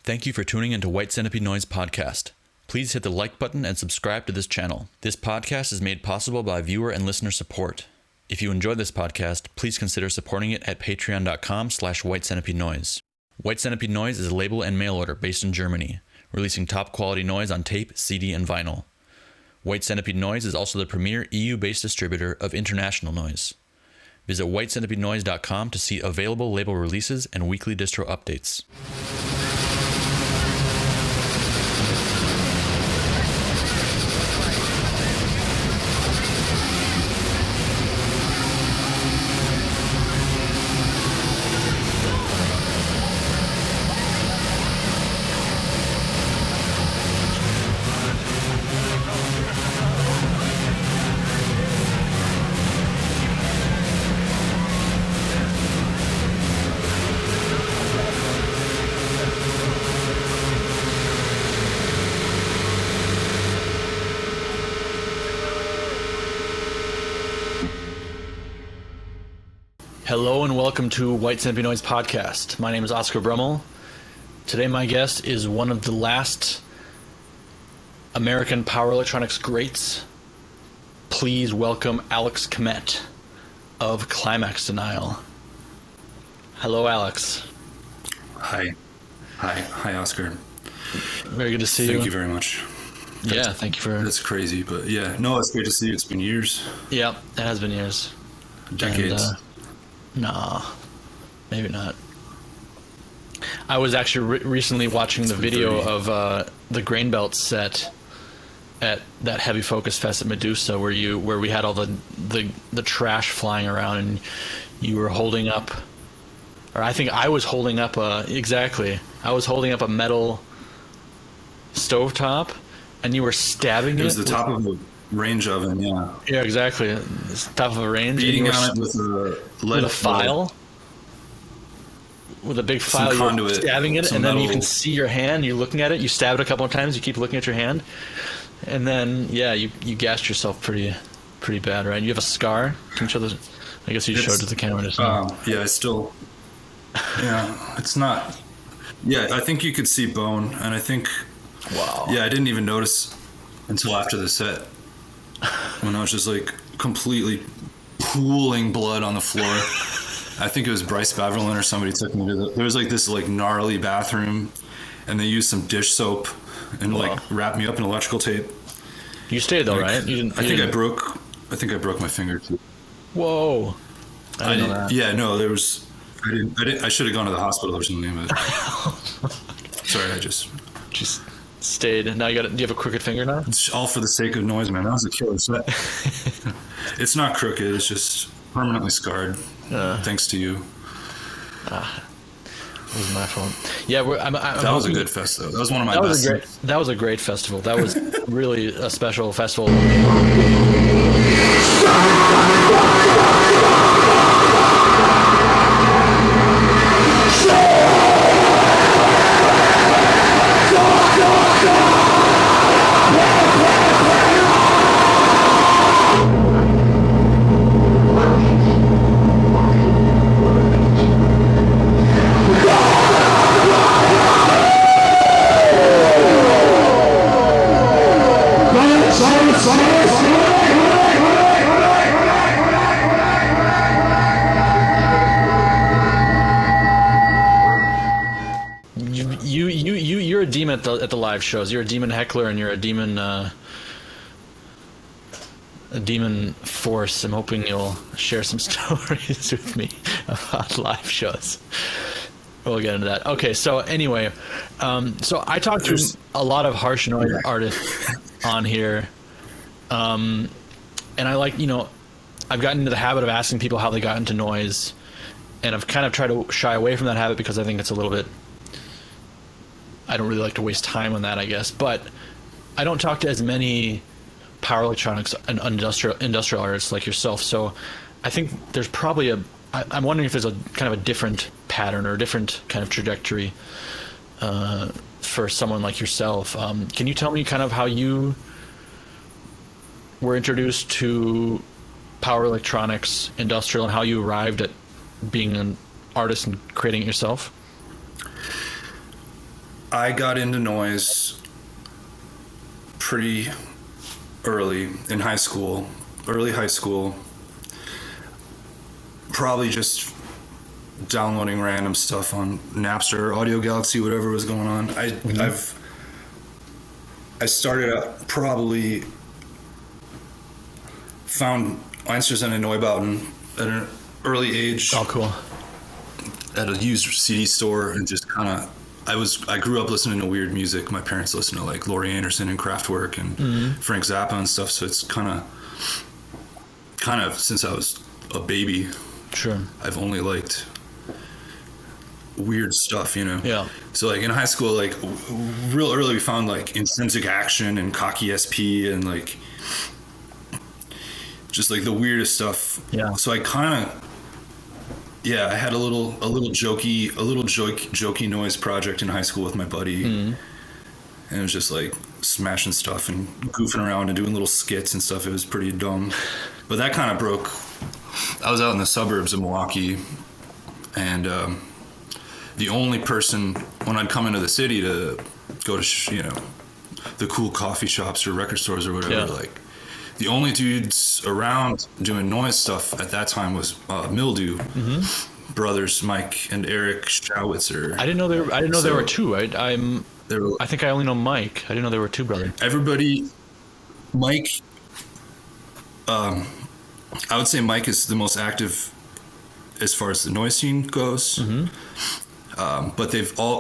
Thank you for tuning into White Centipede Noise Podcast. Please hit the like button and subscribe to this channel. This podcast is made possible by viewer and listener support. If you enjoy this podcast, please consider supporting it at patreon.com/White Centipede Noise. White Centipede Noise is a label and mail order based in Germany, releasing top quality noise on tape, CD, and vinyl. White Centipede Noise is also the premier EU-based distributor of international noise. Visit whitecentipedenoise.com to see available label releases and weekly distro updates. Hello and welcome to White Centipede Noise Podcast. My name is Oscar Brummel. Today my guest is one of the last American power electronics greats. Please welcome Alex Kmet of CLIMAX Denial. Hello, Alex. Hi, Oscar. Very good to see you. Thank you very much. Thank you for... That's crazy, but yeah. No, it's great to see you. It's been years. Yeah, it has been years. Decades. Nah, maybe not. I was actually recently watching the video of the Grain Belt set at that Heavy Focus Fest at Medusa, where we had all the trash flying around, and you were holding up, or I think I was holding up I was holding up a metal stovetop, and you were stabbing it. It was the top of a range oven, yeah. Yeah, exactly. It's top of a range. Beating on it with a file. With a big file, you're stabbing it, and then you can see your hand. You're looking at it. You stab it a couple of times. You keep looking at your hand, and then you gassed yourself pretty bad, right? You have a scar. Can you show the? I guess you showed it to the camera just now. Yeah, it's still. Yeah, it's not. Yeah, I think you could see bone, and I think. Wow. Yeah, I didn't even notice until after the set, when I was just like completely pooling blood on the floor. I think it was Bryce Beverlin or somebody took me to there was like this like gnarly bathroom, and they used some dish soap and like wrapped me up in electrical tape. You stayed though, right? I think I broke my finger too. Whoa. I didn't know that. Yeah, no, there was. I should have gone to the hospital or something, but sorry, I just stayed. Now do you have a crooked finger now? It's all for the sake of noise, man. That was a killer set. It's not crooked. It's just permanently scarred. Thanks to you. It was my fault. Yeah, that was a good fest, though. That was one of my best. That was a great festival. That was really a special festival. You're a demon at the live shows. You're a demon heckler, and you're a demon force. I'm hoping you'll share some stories with me about live shows. We'll get into that. Okay, so anyway, so I talked to a lot of harsh noise artists on here, and I I've gotten into the habit of asking people how they got into noise, and I've kind of tried to shy away from that habit because I think it's a little bit. I don't really like to waste time on that, I guess, but I don't talk to as many power electronics and industrial artists like yourself. So I think there's probably I'm wondering if there's a kind of a different pattern or a different kind of trajectory for someone like yourself. Can you tell me kind of how you were introduced to power electronics, industrial, and how you arrived at being an artist and creating it yourself? I got into noise pretty early in high school, early high school. Probably just downloading random stuff on Napster, Audio Galaxy, whatever was going on. I started out, probably found Einstürzende Neubauten at an early age. Oh, cool. At a used CD store, and just kind of, I grew up listening to weird music. My parents listened to like Laurie Anderson and Kraftwerk and Frank Zappa and stuff. So it's kind of since I was a baby, sure, I've only liked weird stuff, you know? Yeah. So like in high school, like real early, we found like Intrinsic Action and Cocky SP and like just like the weirdest stuff. Yeah. So I kind of, I had a little jokey noise project in high school with my buddy, and it was just like smashing stuff and goofing around and doing little skits and stuff. It was pretty dumb, but that kind of broke. I was out in the suburbs of Milwaukee, and the only person when I'd come into the city to go to the cool coffee shops or record stores or whatever, like the only dudes around doing noise stuff at that time was Mildew brothers, Mike and Eric Schauwitzer. I didn't know there were two. I think I only know Mike. I didn't know there were two brothers. Everybody, Mike. I would say Mike is the most active as far as the noise scene goes. But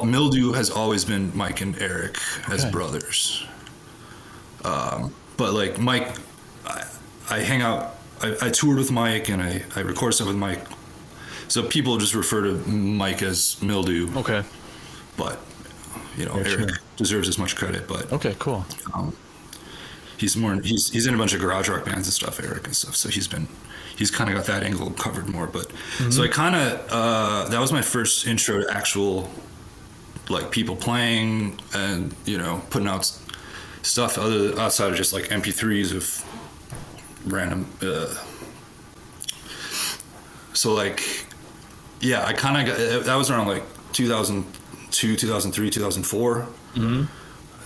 Mildew has always been Mike and Eric as brothers. But like Mike, I hang out, I toured with Mike and I record stuff with Mike. So people just refer to Mike as Mildew. Okay. But, Eric deserves as much credit. But okay, cool. He's in a bunch of garage rock bands and stuff, Eric and stuff. So he's kind of got that angle covered more. But so I kind of, that was my first intro to actual like people playing and, putting out stuff outside of just like MP3s of random. So like, I kind of got, that was around like 2002, 2003, 2004.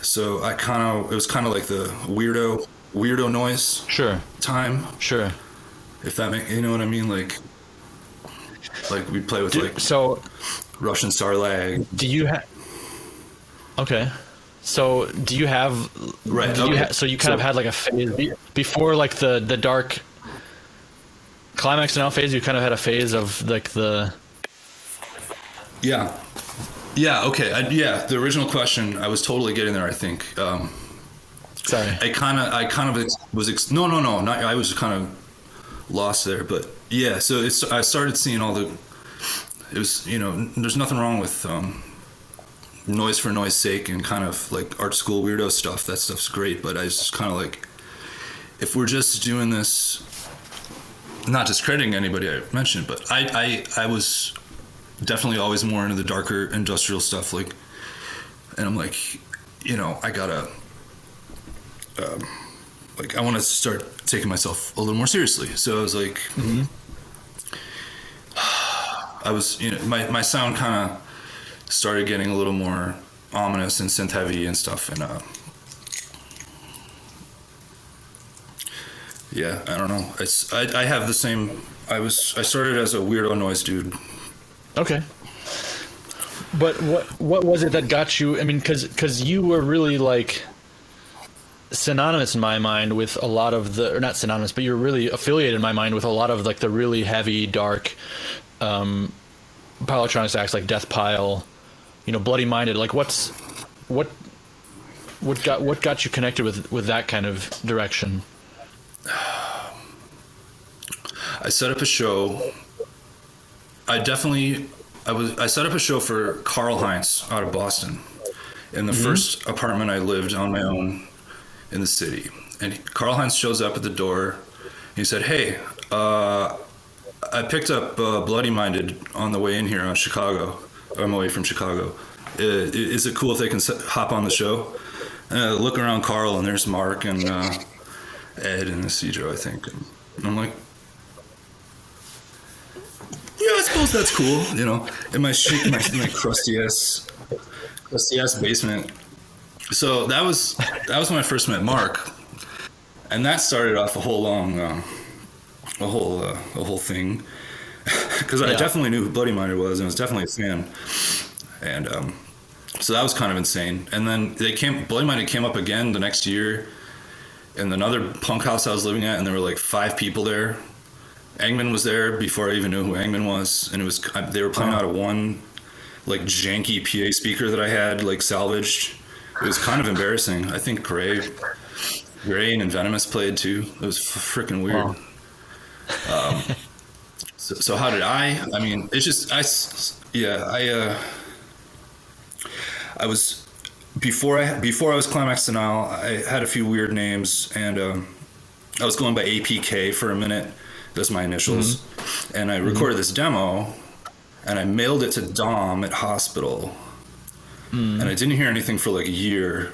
So it was kind of like the weirdo noise time. Sure. If that makes, you know what I mean? Like we play with Russian Starlag. Do you have, okay. So do you have, so you kind of had like a phase before like the dark CLIMAX DENIAL phase, you kind of had a phase of like the. Yeah. Okay. The original question, I was totally getting there. I think. Sorry. I kind of was. No. Not. I was kind of lost there, but yeah. So I started seeing all the. It was there's nothing wrong with noise for noise sake and kind of like art school weirdo stuff. That stuff's great, but I was just kind of like, if we're just doing this. Not discrediting anybody I mentioned, but I was definitely always more into the darker industrial stuff, like, and I'm like, I gotta, like, I want to start taking myself a little more seriously. So I was like, I was, my sound kind of started getting a little more ominous and synth heavy and stuff, and I don't know. I have the same. I started as a weirdo noise dude. Okay. But what was it that got you? I mean, because you were really like synonymous in my mind with a lot of or not synonymous, but you're really affiliated in my mind with a lot of like the really heavy, dark, power electronics acts like Death Pile, Bloody Minded. Like what got you connected with that kind of direction? I set up a show. I set up a show for Karl Heinz out of Boston in the first apartment I lived on my own in the city. And Karl Heinz shows up at the door. He said, "Hey, I picked up Bloody Minded on the way in here on Chicago. I'm away from Chicago. Is it cool if they can hop on the show?" And I look around Karl, and there's Mark and Ed and Isidro, I think. And I'm like, yeah, I suppose that's cool, in my crusty ass the CS basement. So that was when I first met Mark, and that started off a whole thing, because I definitely knew who Bloody Minder was and was definitely a fan, and so that was kind of insane. And then Bloody Minder came up again the next year in another punk house I was living at, and there were like 5 people there. Engman was there before I even knew who Engman was, and they were playing out of one like janky PA speaker that I had like salvaged. It was kind of embarrassing. I think Gray and Venomous played too. It was freaking weird. Wow. So how did I mean, it's just I was before I was Climax Denial, I had a few weird names, and I was going by APK for a minute. That's my initials. Mm-hmm. And I recorded this demo, and I mailed it to Dom at Hospital. Mm. And I didn't hear anything for like a year.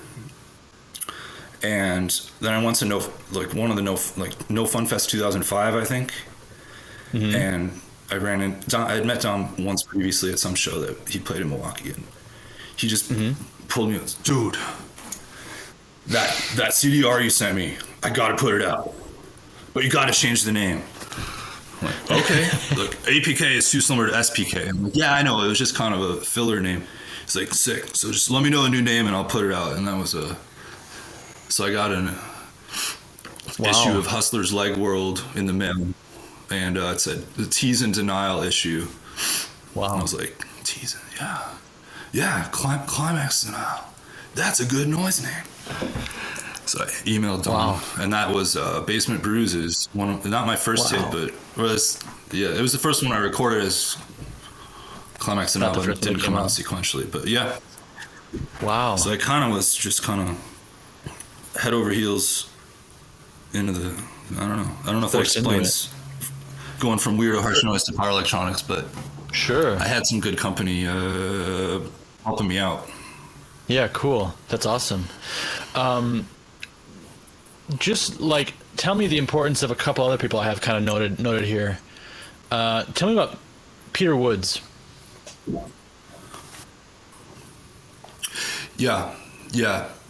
And then I went to No Fun Fest 2005, I think. Mm-hmm. And I had met Dom once previously at some show that he played in Milwaukee, and he just pulled me and said, dude, that CDR you sent me, I gotta put it out, but you gotta change the name. I'm like, okay. Look, APK is too similar to SPK. I'm like, yeah, I know, it was just kind of a filler name. He's like, sick, so just let me know a new name and I'll put it out. And that was so I got an issue of Hustler's Leg World in the mail, and it said the T's in Denial issue. Wow. And I was like, T's, yeah, Climax Denial. That's a good noise name. So I emailed Dom, and that was Basement Bruises. Not my first tape, but it was the first one I recorded as Climax Denial, but it didn't come out sequentially. But yeah. Wow. So I kind of was just head over heels into the, I don't know if that explains going from weird harsh noise to power electronics, but sure, I had some good company helping me out. Yeah, cool. That's awesome. Just like, tell me the importance of a couple other people I have kind of noted here. Tell me about Peter Woods. Yeah,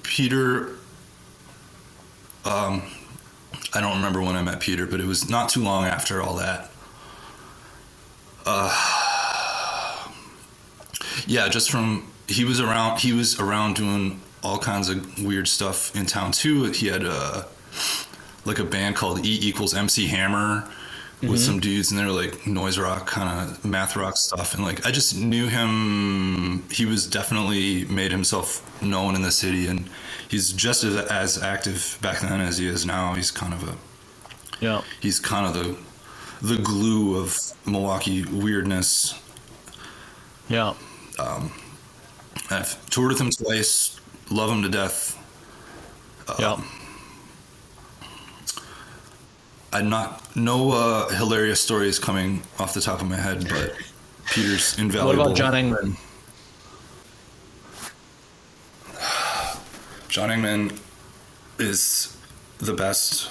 Peter. I don't remember when I met Peter, but it was not too long after all that. He was around doing all kinds of weird stuff in town too. He had like a band called E=MC Hammer with some dudes, and they were like noise rock, kind of math rock stuff. And like, I just knew him. He was definitely made himself known in the city, and he's just as active back then as he is now. He's kind of the glue of Milwaukee weirdness. Yeah. I've toured with him twice. Love him to death. No hilarious stories coming off the top of my head, but Peter's invaluable. What about John Engman? John Engman is the best.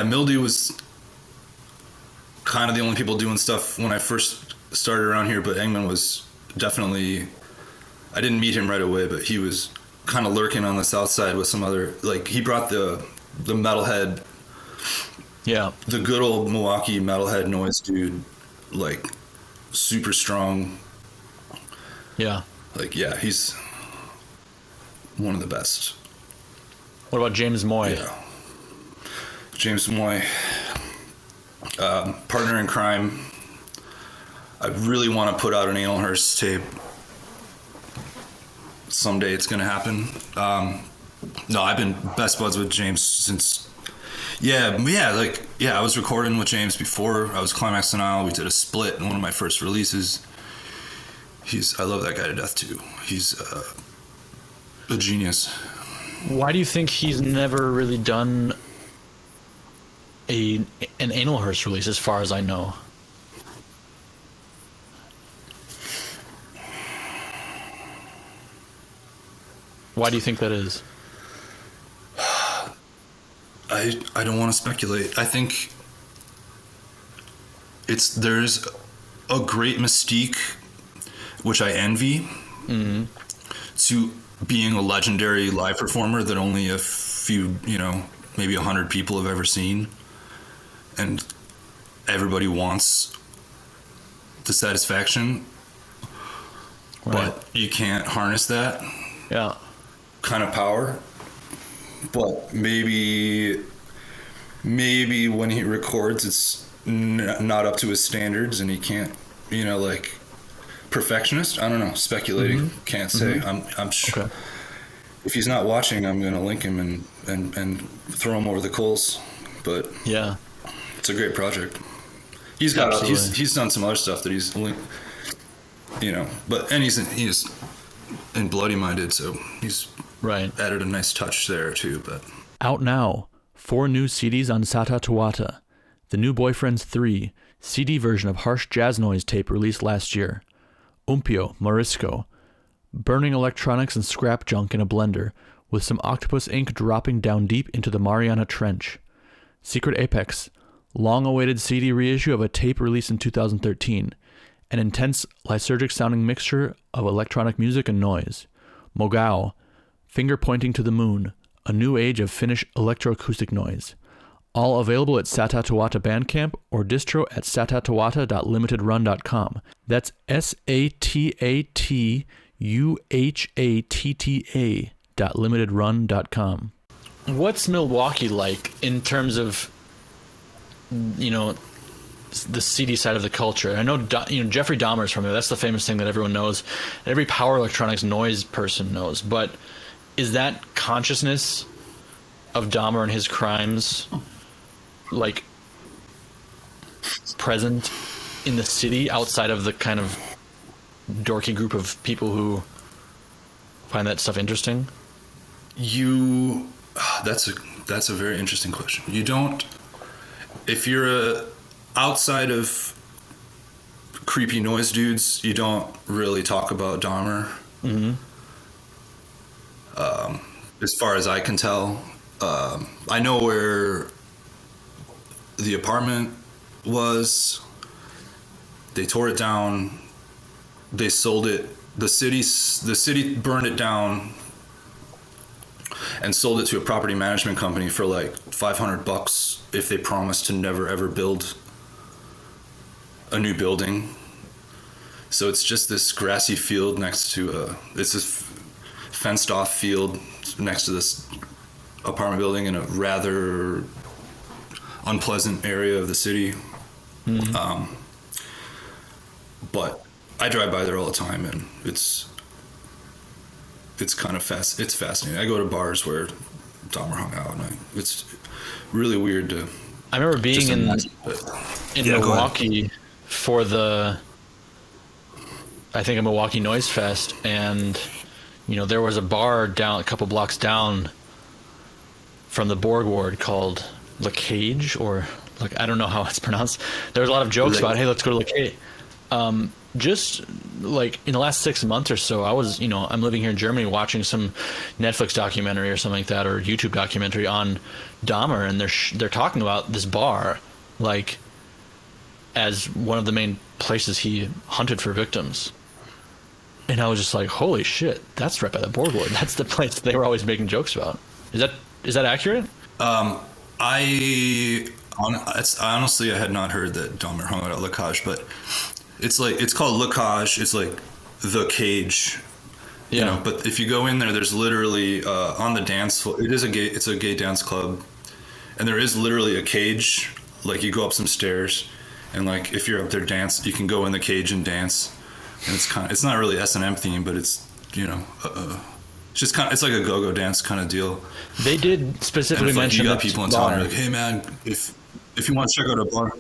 Mildew was kind of the only people doing stuff when I first started around here, but Engman was definitely, I didn't meet him right away, but he was kind of lurking on the south side with some other, like, he brought the metalhead, the good old Milwaukee metalhead noise dude, like, super strong. He's one of the best. What about James Moy? James Moy, partner in crime. I really want to put out an Anal Hearst tape. Someday it's going to happen. I've been best buds with James since... I was recording with James before I was Climax Denial. We did a split in one of my first releases. I love that guy to death too. He's a genius. Why do you think he's never really done an Anal Hearst release, as far as I know? Why do you think that is? I don't want to speculate. I think there's a great mystique which I envy, to being a legendary live performer that only a few, maybe 100 people have ever seen, and everybody wants the satisfaction, but you can't harness that kind of power. But maybe when he records, it's not up to his standards, and he can't, like perfectionist. I don't know. Speculating, can't say. I'm sure. Okay. If he's not watching, I'm gonna link him and throw him over the coals. But yeah, it's a great project. He's done some other stuff that he's linked, but he's in Bloody Minded, so he's added a nice touch there too. But out now, 4 new CDs on Sata Tawata, the New Boyfriends 3 CD version of Harsh Jazz Noise tape released last year. Umpio, Morisco, burning electronics and scrap junk in a blender, with some octopus ink dropping down deep into the Mariana Trench. Secret Apex, long-awaited CD reissue of a tape released in 2013, an intense, lysergic-sounding mixture of electronic music and noise. Mogao, finger pointing to the moon, a new age of Finnish electroacoustic noise. All available at Sata Tawata Bandcamp or distro at satatawata.limitedrun.com. That's SATATUHATTA.limitedrun.com. What's Milwaukee like in terms of, the CD side of the culture? I know, Jeffrey Dahmer's from there. That's the famous thing that everyone knows. Every power electronics noise person knows. But is that consciousness of Dahmer and his crimes like present in the city outside of the kind of dorky group of people who find that stuff interesting? That's a very interesting question. You don't, if you're outside of creepy noise dudes, you don't really talk about Dahmer. As far as I can tell, I know where the apartment was. They tore it down. They sold it. The city burned it down and sold it to a property management company for like $500 if they promised to never ever build a new building. So it's just this grassy field next to it's this fenced off field next to this apartment building in a rather unpleasant area of the city. But I drive by there all the time, and it's kind of it's fascinating. I go to bars where Dahmer hung out, and it's really weird to. I remember being in Milwaukee for I think a Milwaukee Noise Fest, and there was a bar down a couple blocks down from the Borg Ward called Le Cage, or I don't know how it's pronounced. There was a lot of jokes about, hey, let's go to Le Cage. Just like in the last 6 months or so, I was, I'm living here in Germany watching some Netflix documentary or something like that, or YouTube documentary on Dahmer, and they're talking about this bar like as one of the main places he hunted for victims. And I was just like, holy shit, that's right by the Borg Ward. That's the place they were always making jokes about. Is that accurate? Honestly, I had not heard that Dahmer hung out at Le Cage, but it's called Le Cage. It's like the cage, but if you go in there, there's literally on the dance floor. It's a gay dance club, and there is literally a cage. Like you go up some stairs, and like if you're up there dance, you can go in the cage and dance. And it's not really S&M theme, but it's it's just it's like a go-go dance kind of deal. They did specifically mention you got people in town who are like, hey man, if you want to check out a bar,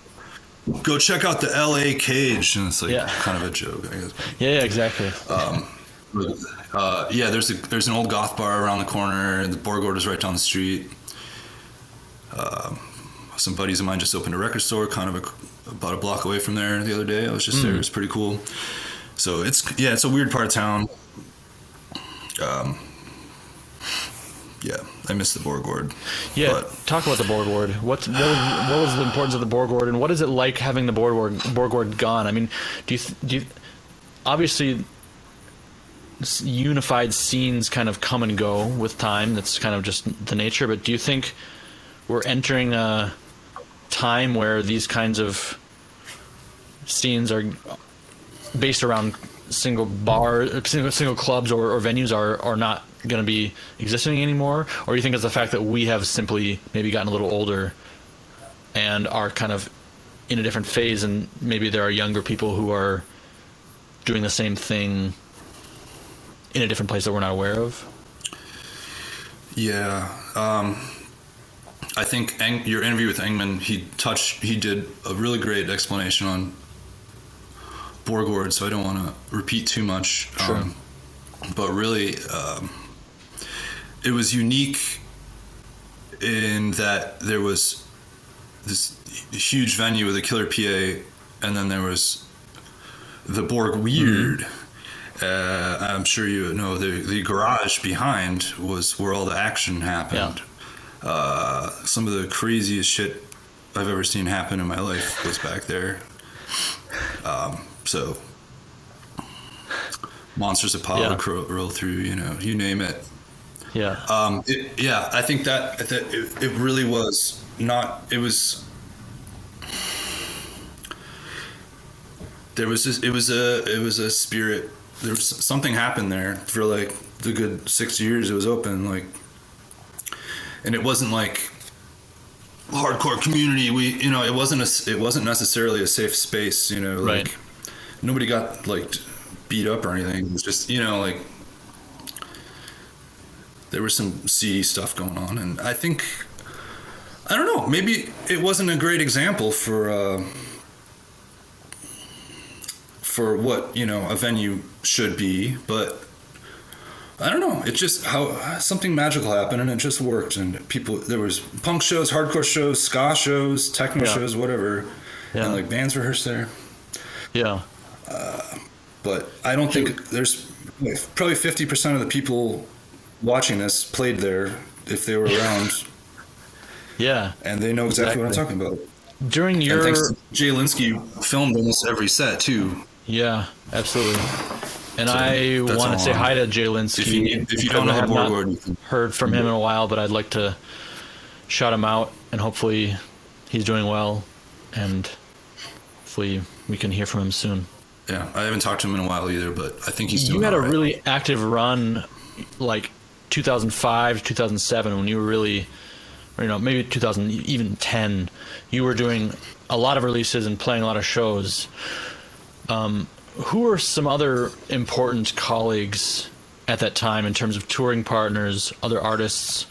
go check out the LA Cage, and it's like kind of a joke, I guess. Yeah, exactly. There's an old goth bar around the corner, and the Borg Ward is right down the street. Some buddies of mine just opened a record store kind of about a block away from there the other day. I was just there. It was pretty cool. So it's a weird part of town. I miss the Borg Ward. Yeah, talk about the Borg Ward. What was the importance of the Borg Ward, and what is it like having the Borg Ward gone? I mean, do you obviously unified scenes kind of come and go with time. That's kind of just the nature. But do you think we're entering a time where these kinds of scenes are based around single clubs or venues are not going to be existing anymore? Or do you think it's the fact that we have simply maybe gotten a little older and are kind of in a different phase, and maybe there are younger people who are doing the same thing in a different place that we're not aware of? Yeah. I think your interview with Engman, he did a really great explanation on Borgward, so I don't want to repeat too much. Sure. But really, it was unique in that there was this huge venue with a killer PA, and then there was the Borg Weird. I'm sure you know the garage behind was where all the action happened. Yeah. Some of the craziest shit I've ever seen happen in my life was back there. So Monsters of Power roll through, you name it. Yeah. I think that it really was not. It was. It was a spirit. There was something happened there for like the good 6 years it was open, like, and it wasn't like hardcore community. It wasn't necessarily a safe space. Like right. Nobody got like beat up or anything. It was just like there was some seedy stuff going on, and I don't know, maybe it wasn't a great example for what a venue should be, but I don't know, it just how something magical happened and it just worked, and there was punk shows, hardcore shows, ska shows, techno shows, whatever, and like bands rehearsed there. But I don't think there's probably 50% of the people watching this played there if they were around. And they know exactly what I'm talking about. During your... And thanks to Jay Linsky filmed almost every set too. Yeah, absolutely. And so I want to say hi to Jay Linsky. If you don't know how Borgward, you can heard from him in a while, but I'd like to shout him out, and hopefully he's doing well, and hopefully we can hear from him soon. Yeah, I haven't talked to him in a while either, but I think he's doing You had all a right. really active run, like 2005, 2007, when you were really, or maybe 2000, even 10. You were doing a lot of releases and playing a lot of shows. Who are some other important colleagues at that time in terms of touring partners, other artists,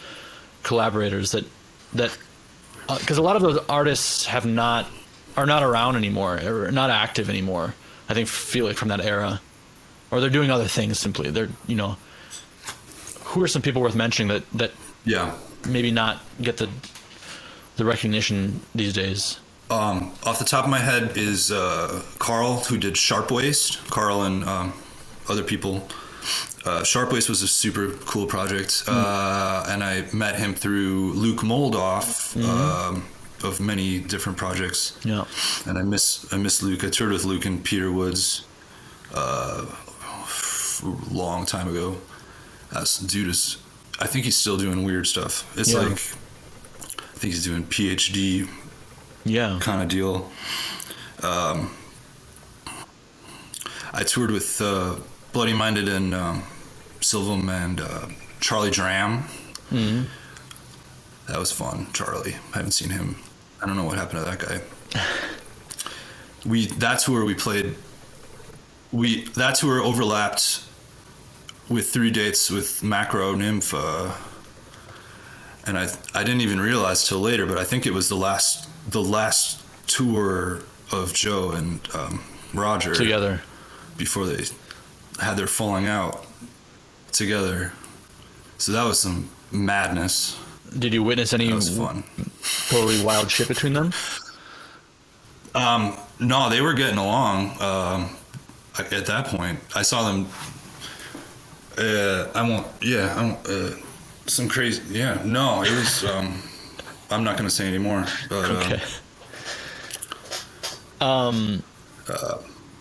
collaborators that because a lot of those artists are not around anymore, or not active anymore. I feel like from that era, or they're doing other things simply. They're who are some people worth mentioning that maybe not get the recognition these days? Off the top of my head is Carl, who did Sharp Waist. Carl and other people. Sharp Waist was a super cool project, and I met him through Luke Moldoff of many different projects. Yeah, and I miss Luke. I toured with Luke and Peter Woods a long time ago. Dude is, I think he's still doing weird stuff. It's like, I think he's doing PhD. Kind of deal. I toured with Bloody Minded and Silvam and Charlie Dram. That was fun. Charlie, I haven't seen him. I don't know what happened to that guy. That tour we played. That tour overlapped with 3 dates with Macro Nymph, and I didn't even realize till later, but I think it was the last tour of Joe and Roger together before they had their falling out together. So that was some madness. Did you witness any fun, totally wild shit between them? No, they were getting along. At that point, I saw them. Some crazy. Yeah, no, it was. I'm not going to say anymore, but okay.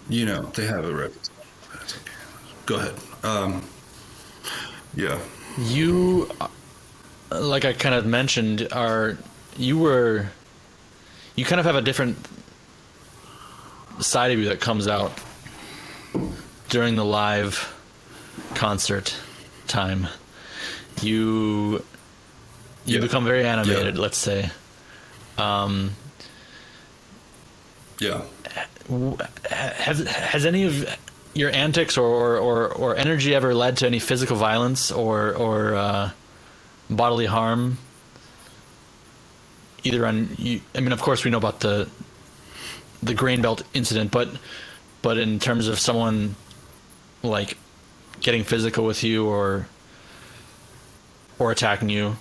They have a reputation. go ahead. Yeah. You, like I kind of mentioned, you kind of have a different side of you that comes out during the live concert time. You become very animated, let's say. Yeah. Has any of your antics or energy ever led to any physical violence or bodily harm? Either on you, I mean, of course we know about the grain belt incident, but in terms of someone like getting physical with you or attacking you,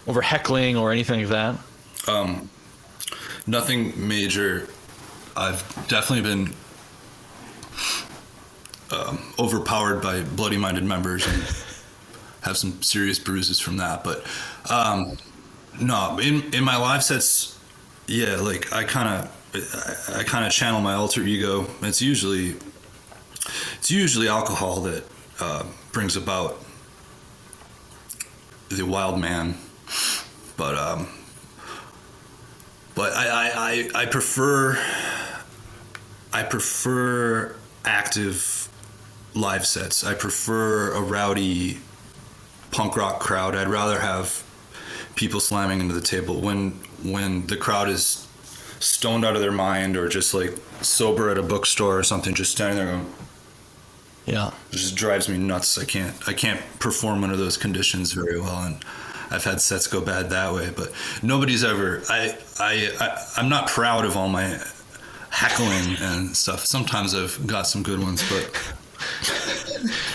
over heckling or anything like that? Nothing major. I've definitely been overpowered by bloody-minded members and have some serious bruises from that. But no, in my live sets, yeah, like I kind of channel my alter ego. It's usually alcohol that brings about the wild man, but I prefer active live sets. I prefer a rowdy punk rock crowd. I'd rather have people slamming into the table when the crowd is stoned out of their mind or just like sober at a bookstore or something, just standing there going, yeah, it just drives me nuts. I can't perform under those conditions very well, and I've had sets go bad that way. But nobody's ever. I'm not proud of all my heckling and stuff. Sometimes I've got some good ones, but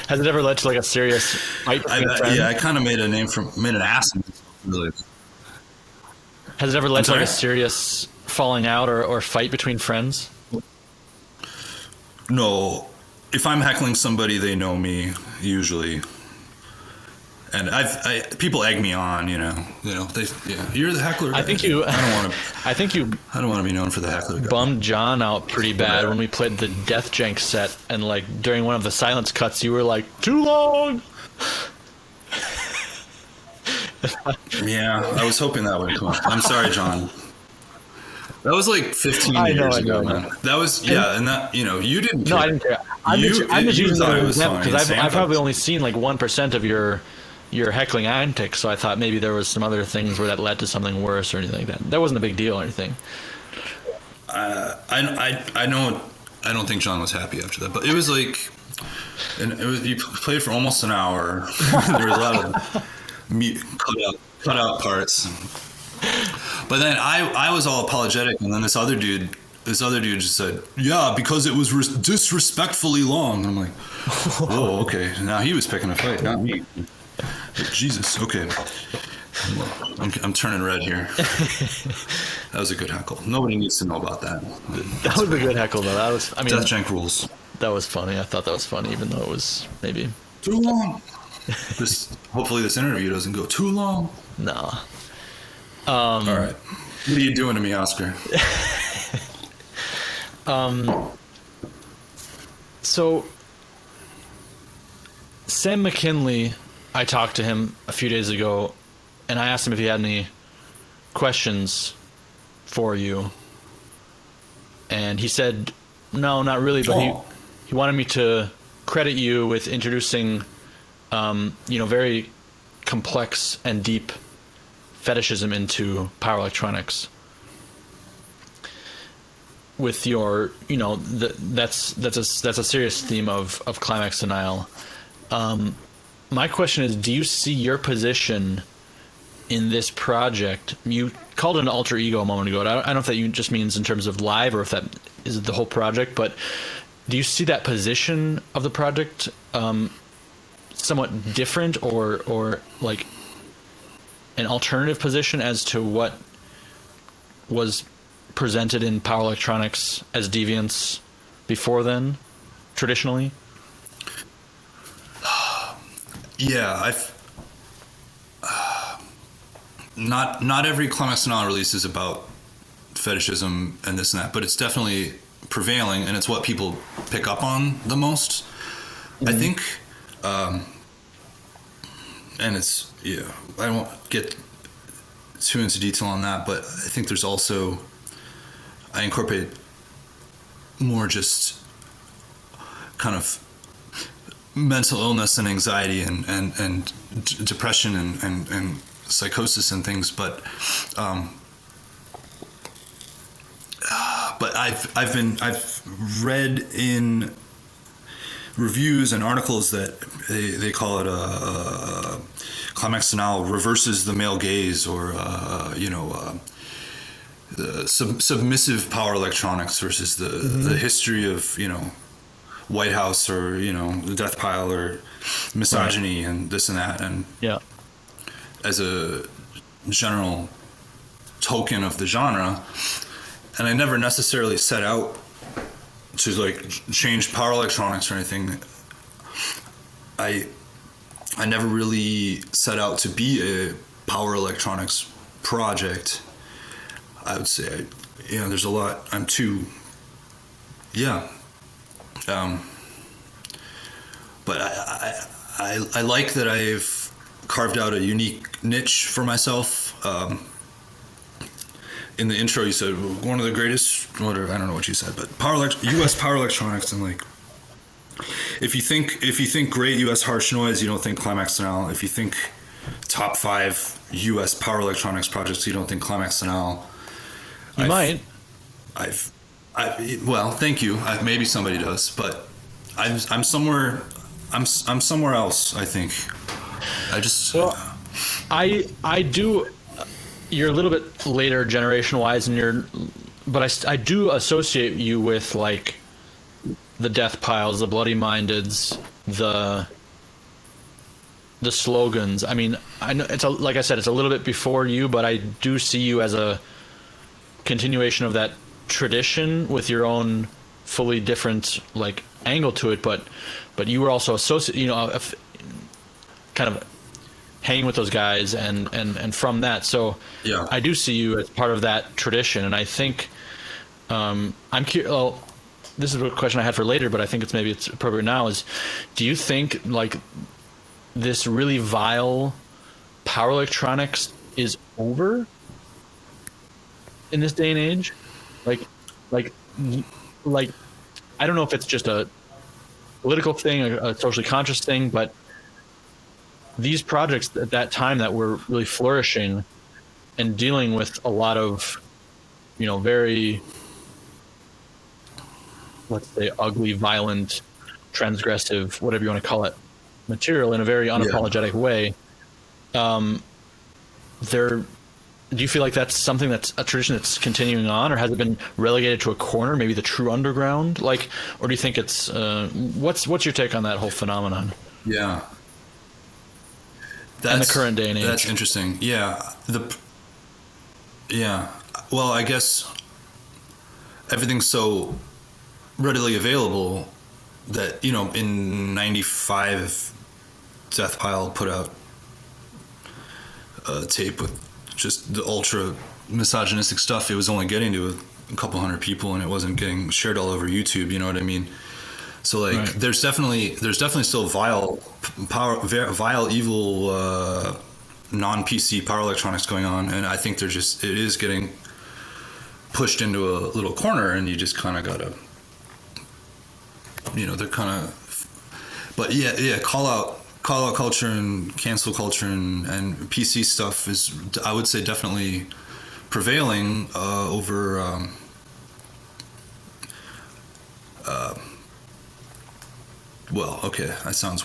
has it ever led to like a serious fight? I kind of made an ass of myself, really. Has it ever led to like a serious falling out or fight between friends? No. If I'm heckling somebody, they know me usually, and people egg me on. You're the heckler guy. I think I don't want to be known for the heckler guy. Bummed John out pretty bad when we played the Death Jank set, and like during one of the silence cuts, you were like, "Too long." Yeah, I was hoping that would come up. I'm sorry, John. That was like 15 years ago, man. That was, and that, you didn't care. No, I didn't care. I'm just using that as an example because I've probably only seen like 1% of your heckling antics, so I thought maybe there was some other things where that led to something worse or anything like that. That wasn't a big deal or anything. I know. I don't think John was happy after that, but it was like, and you played for almost an hour. There was a lot of cut out parts. But then I was all apologetic, and then this other dude just said, "Yeah, because it was disrespectfully long." I'm like, "Oh, okay." Now he was picking a fight, not me. Jesus, okay. I'm turning red here. That was a good heckle. Nobody needs to know about that. That was a good heckle, though. Death Jank rules. That was funny. I thought that was funny, even though it was maybe too long. Hopefully this interview doesn't go too long. No. All right. What are you doing to me, Oscar? So Sam McKinley, I talked to him a few days ago, and I asked him if he had any questions for you. And he said, no, not really, but he wanted me to credit you with introducing, very complex and deep fetishism into power electronics. With your, that's a serious theme of CLIMAX Denial. My question is, do you see your position in this project? You called it an alter ego a moment ago. I don't know if that just means in terms of live or if that is the whole project, but do you see that position of the project somewhat different or like an alternative position as to what was presented in power electronics as deviance before then, traditionally? Yeah, not every CLIMAX Denial release is about fetishism and this and that, but it's definitely prevailing, and it's what people pick up on the most. I think, and it's, I won't get too into detail on that, but I think there's also, I incorporate more just kind of mental illness and anxiety and depression and psychosis and things, but I've read in reviews and articles that they call it a CLIMAX DENIAL reverses the male gaze, or the submissive power electronics versus the history of White House, or the death pile, or misogyny, and this and that, and as a general token of the genre. And I never necessarily set out to like change power electronics or anything. I never really set out to be a power electronics project. I would say, there's a lot. I'm too, but I like that I've carved out a unique niche for myself. In the intro, you said one of the greatest, whatever, I don't know what you said, but U.S. power electronics, and like, if you think great U.S. harsh noise, you don't think CLIMAX DENIAL. If you think top 5 U.S. power electronics projects, you don't think CLIMAX DENIAL. You might. Well, thank you. Maybe somebody does, but I'm somewhere else, I think. I do. You're a little bit later generation wise, but I do associate you with like the death piles, the bloody mindeds, the slogans. I mean, I know like I said, it's a little bit before you, but I do see you as a continuation of that tradition with your own fully different like angle to it. But you were also kind of hanging with those guys and from that. So I do see you as part of that tradition. And I think I'm curious. Well, this is a question I had for later, but I think it's appropriate now, is do you think like this really vile power electronics is over in this day and age? Like I don't know if it's just a political thing, a socially conscious thing, but these projects at that time that were really flourishing and dealing with a lot of, very, let's say, ugly, violent, transgressive, whatever you want to call it, material in a very unapologetic way. Do you feel like that's something that's a tradition that's continuing on, or has it been relegated to a corner, maybe the true underground? Like, or do you think it's what's your take on that whole phenomenon? Yeah. In the current day and age. That's interesting. Yeah. Well, I guess everything's so readily available that, in 95, Death Pile put out a tape with just the ultra misogynistic stuff. It was only getting to a couple hundred people, and it wasn't getting shared all over YouTube. You know what I mean? So like, right. There's definitely still vile, evil, non-PC power electronics going on, and I think it is getting pushed into a little corner, and you just kind of gotta, they're kind of, but call out culture and cancel culture and PC stuff is, I would say, definitely prevailing over. Well, okay, that sounds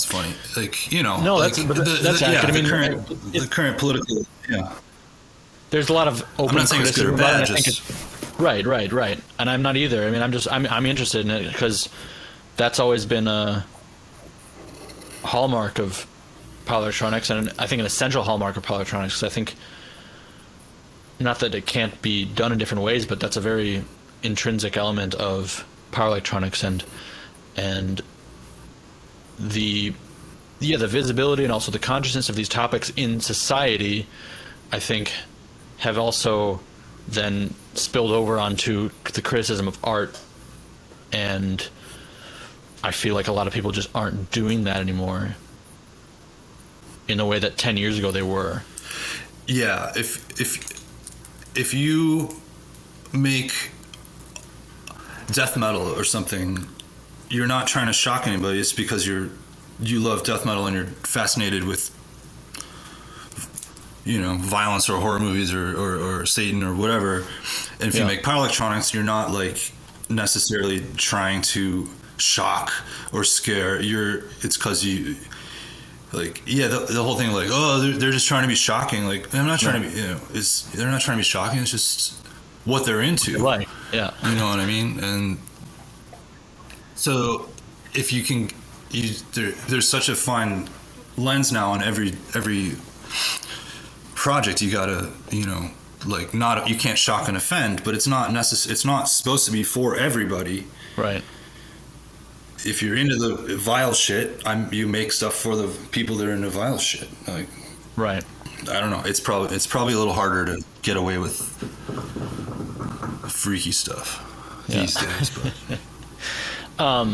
funny. Like, no, like that's accurate. The current political, There's a lot of open. I'm not saying it's good or bad. Right. And I'm not either. I mean, I'm interested in it because that's always been a hallmark of power electronics, and I think an essential hallmark of power electronics. 'Cause I think, not that it can't be done in different ways, but that's a very intrinsic element of power electronics, and the visibility and also the consciousness of these topics in society, I think, have also then spilled over onto the criticism of art, and I feel like a lot of people just aren't doing that anymore in the way that 10 years ago they were. Yeah, if you make death metal or something, you're not trying to shock anybody. It's because you love death metal and you're fascinated with, you know, violence or horror movies or Satan or whatever. And if you make power electronics, you're not like necessarily trying to shock or scare. It's because you like, yeah, the whole thing, like, oh, they're just trying to be shocking. Like, I'm not trying to be, you know, they're not trying to be shocking. It's just what they're into. Right. Yeah. You know what I mean? And so if you can, there's such a fine lens now on every project. You gotta, you know, like, not, you can't shock and offend, but it's not supposed to be for everybody. Right. If you're into the vile shit, you make stuff for the people that are into vile shit. Like, right. I don't know. It's probably a little harder to get away with freaky stuff these days. But.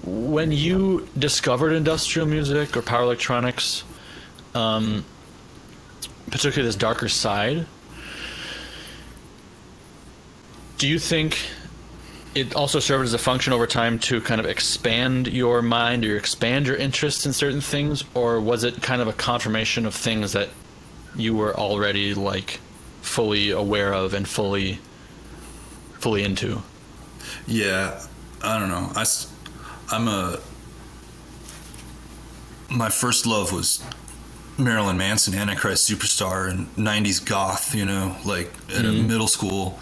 When you discovered industrial music or power electronics, particularly this darker side, do you think it also served as a function over time to kind of expand your mind or expand your interest in certain things, or was it kind of a confirmation of things that you were already like fully aware of and fully into? Yeah, I don't know. My first love was Marilyn Manson, Antichrist Superstar, and 90s goth, you know, like at a middle school.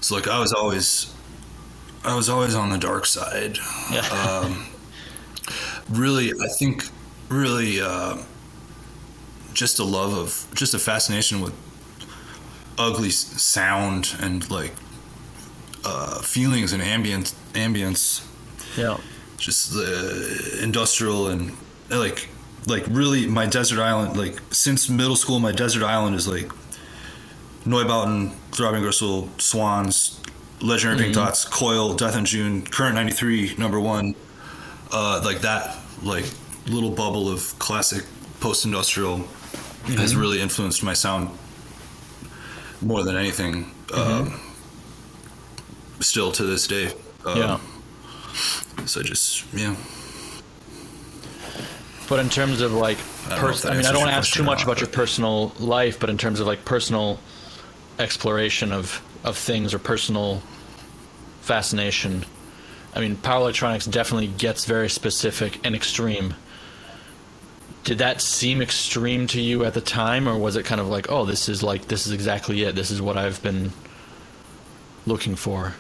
So like I was always on the dark side. Yeah. Really, I think just a fascination with ugly sound and like feelings and ambience. Yeah. Just the industrial and like really my desert island, like since middle school, my desert island is like Neubauten, Throbbing Gristle, Swans, Legendary Pink Dots, Coil, Death in June, Current 93, number one, like that, like little bubble of classic post-industrial has really influenced my sound more than anything. Still to this day. So But in terms of like, I don't want to ask too much about your personal life, but in terms of like personal exploration of things or personal fascination, I mean, power electronics definitely gets very specific and extreme. Did that seem extreme to you at the time, or was it kind of like, oh, this is exactly it, this is what I've been looking for?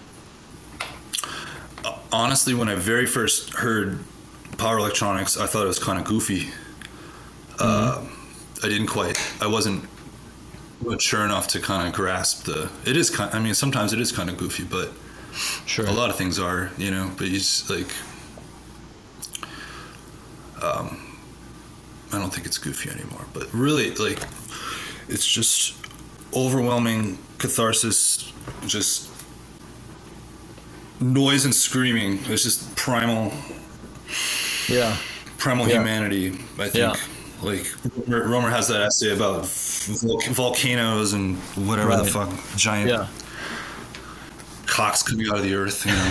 Honestly, when I very first heard power electronics, I thought it was kind of goofy. I wasn't mature enough to kind of grasp sometimes it is kind of goofy, but sure, a lot of things are, you know, but you just like, I don't think it's goofy anymore, but really, like, it's just overwhelming catharsis, just noise and screaming. It's just primal humanity, I think. Like Romer has that essay about volcanoes and whatever the fuck, giant cocks coming out of the earth, you know.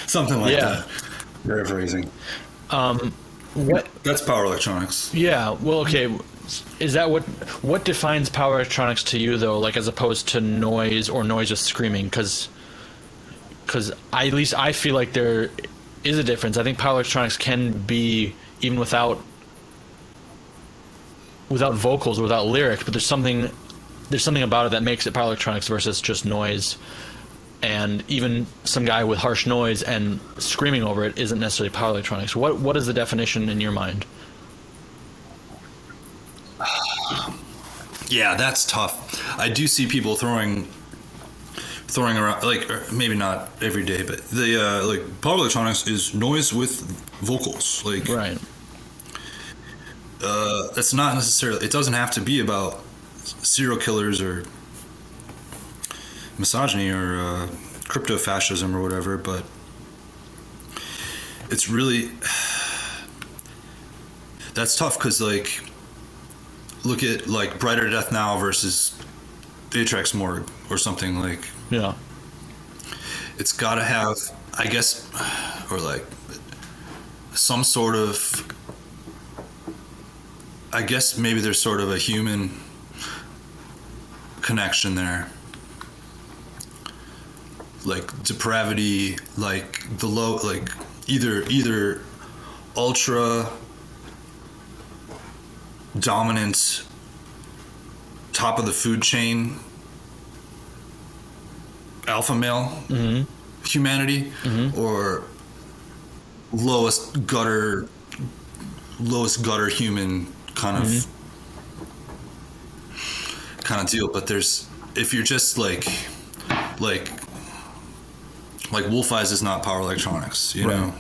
Something like that. Paraphrasing. That's power electronics. Yeah. Well, okay. Is that what defines power electronics to you, though? Like, as opposed to noise or noise just screaming? Because at least I feel like there is a difference. I think power electronics can be even without vocals, without lyrics, but there's something about it that makes it power electronics versus just noise. And even some guy with harsh noise and screaming over it isn't necessarily power electronics. What is the definition in your mind? Yeah, that's tough. I do see people throwing around, like, maybe not every day, but the like power electronics is noise with vocals, like, right. it's not necessarily. It doesn't have to be about serial killers or misogyny or crypto fascism or whatever, but it's really that's tough because like look at like Brighter Death Now versus Atrax Morgue or something like Yeah. it's got to have, I guess, or like some sort of, I guess maybe there's sort of a human connection there, like depravity, like the low, like either ultra dominant top of the food chain alpha male humanity, or lowest gutter human kind of deal. But there's, if you're just like Wolf Eyes is not power electronics, you know.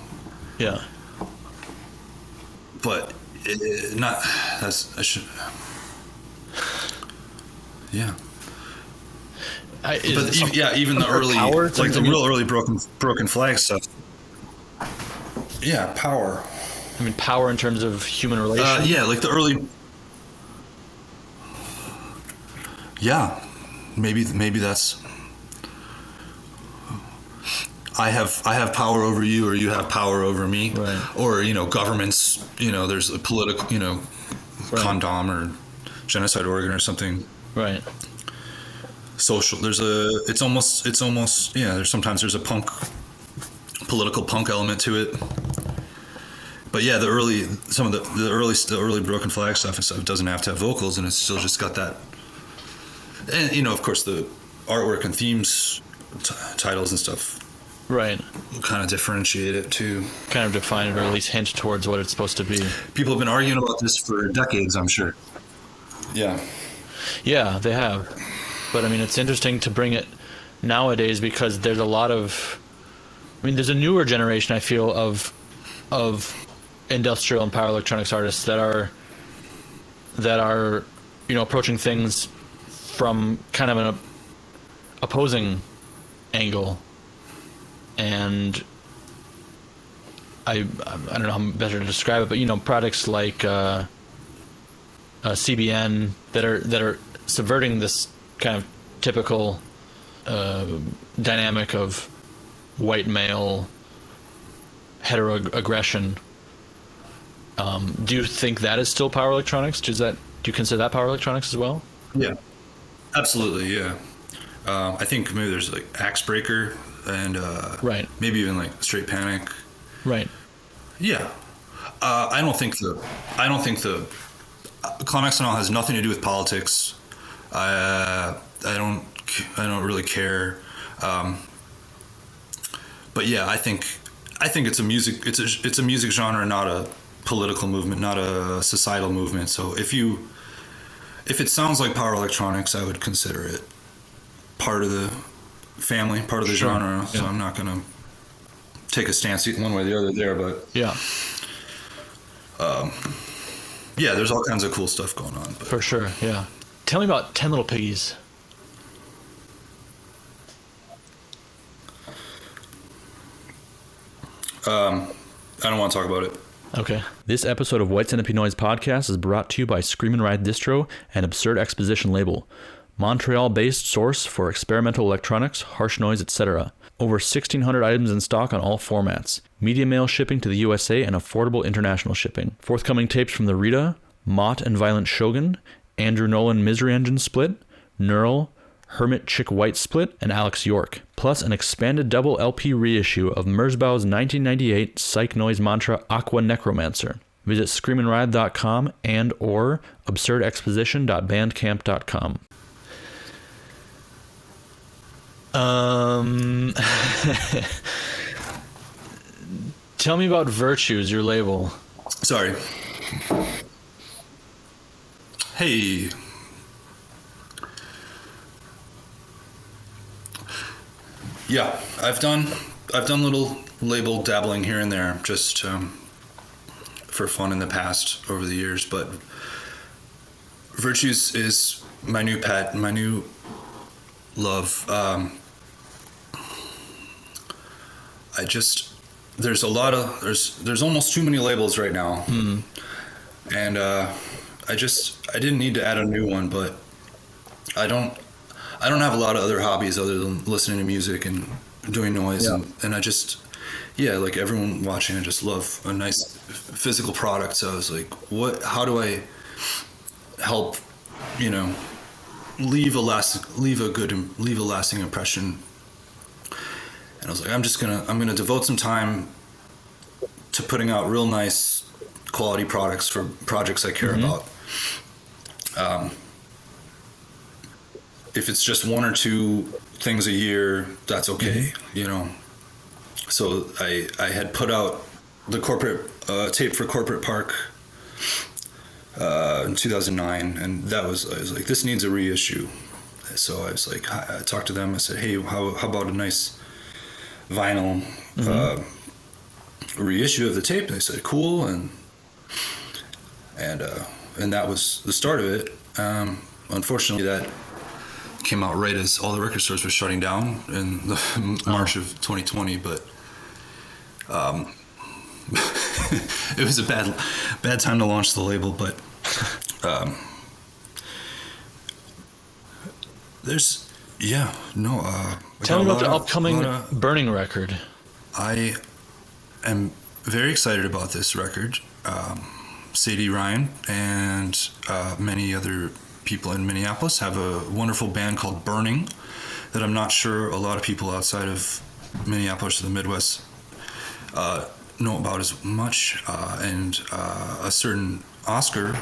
Yeah. But not that's I should. Yeah. Even the early, like the real early broken flag stuff. Yeah, power. I mean, power in terms of human relations. Yeah, like the early. Yeah, maybe that's. I have power over you, or you have power over me, right. Or governments. There's a political, right. condom or genocide organ or something. Right. Social. It's almost there's sometimes a political punk element to it. But yeah, the early broken flag stuff and stuff doesn't have to have vocals, and it's still just got that. And of course the artwork and themes, titles and stuff. Right. Kind of differentiate it too. Kind of define it, or at least hint towards what it's supposed to be. People have been arguing about this for decades, I'm sure. Yeah. Yeah, they have. But I mean, it's interesting to bring it nowadays because there's a lot of, there's a newer generation, I feel, of industrial and power electronics artists that are approaching things from kind of an opposing angle. And I don't know how better to describe it, but products like CBN that are subverting this kind of typical dynamic of white male heteroaggression. Do you think that is still power electronics? Do you consider that power electronics as well? Yeah, absolutely. Yeah, I think maybe there's like Axebreaker and right. Maybe even like Straight Panic. Right. Yeah, I don't think the Climax Denial has nothing to do with politics. I don't really care. But yeah, I think it's a music genre, not a political movement, not a societal movement. So if it sounds like power electronics, I would consider it part of the family, part of the genre. So I'm not gonna take a stance one way or the other there, but yeah, there's all kinds of cool stuff going on. But. For sure, yeah. Tell me about 10 Little Piggies. I don't want to talk about it. Okay. This episode of White Centipede Noise Podcast is brought to you by Screamin' Ride Distro and Absurd Exposition Label, Montreal-based source for experimental electronics, harsh noise, etc. Over 1,600 items in stock on all formats. Media mail shipping to the USA and affordable international shipping. Forthcoming tapes from the Rita, Mott and Violent Shogun, Andrew Nolan Misery Engine Split, Neural, Hermit Chick White Split, and Alex York. Plus an expanded double LP reissue of Merzbau's 1998 psych noise mantra Aqua Necromancer. Visit screaminride.com and or absurdexposition.bandcamp.com. Tell me about Virtues, your label. Sorry. Hey. Yeah, I've done little label dabbling here and there, just for fun in the past over the years, but Virtues is my new pet, my new love. There's almost too many labels right now. And I didn't need to add a new one, but I don't have a lot of other hobbies other than listening to music and doing noise. And I just, like everyone watching, I just love a nice physical product. So I was like, how do I help, leave a lasting impression? And I was like, I'm gonna devote some time to putting out real nice quality products for projects I care about. If it's just one or two things a year, that's okay, So I had put out the corporate tape for Corporate Park in 2009, and I was like, this needs a reissue. So I was like, I talked to them. I said, hey, how about a nice vinyl reissue of the tape? And they said, cool, and that was the start of it. Unfortunately, that came out right as all the record stores were shutting down in March of 2020, but it was a bad time to launch the label. But tell me about the upcoming Burning record. I am very excited about this record. Sadie Ryan and many other people in Minneapolis have a wonderful band called Burning that I'm not sure a lot of people outside of Minneapolis or the Midwest know about as much. And a certain Oscar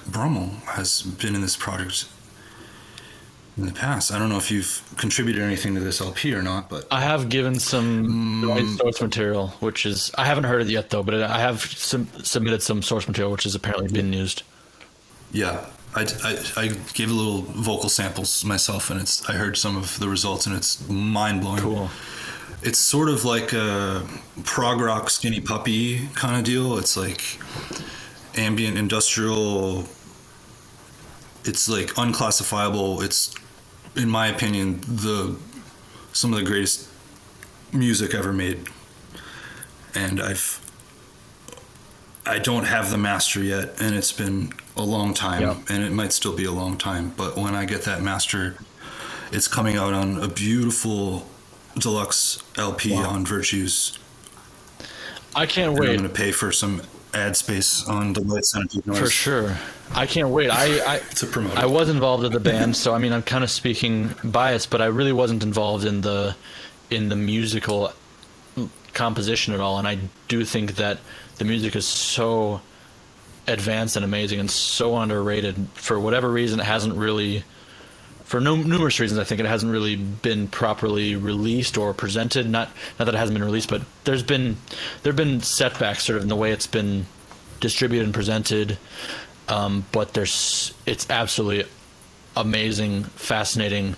Brummel has been in this project in the past. I don't know if you've contributed anything to this LP or not, but I have given some source material, which is, I haven't heard it yet though, but I have submitted some source material, which has apparently been used. Yeah, I gave a little vocal samples myself, and I heard some of the results, and it's mind blowing. Cool. It's sort of like a prog rock Skinny Puppy kind of deal. It's like ambient industrial. It's like unclassifiable. It's, in my opinion, some of the greatest music ever made. And I don't have the master yet, and it's been a long time, and it might still be a long time. But when I get that master, it's coming out on a beautiful deluxe LP on Virtues. I can't wait. I'm going to pay for some ad space on the White Centipede Noise. For sure. I can't wait. To promote it. I was involved in the band, so I mean, I'm kind of speaking biased, but I really wasn't involved in the musical composition at all. And I do think that the music is so advanced and amazing and so underrated. For whatever reason, it hasn't really, for numerous reasons, I think it hasn't really been properly released or presented. Not that it hasn't been released, but there have been setbacks sort of in the way it's been distributed and presented. But it's absolutely amazing, fascinating,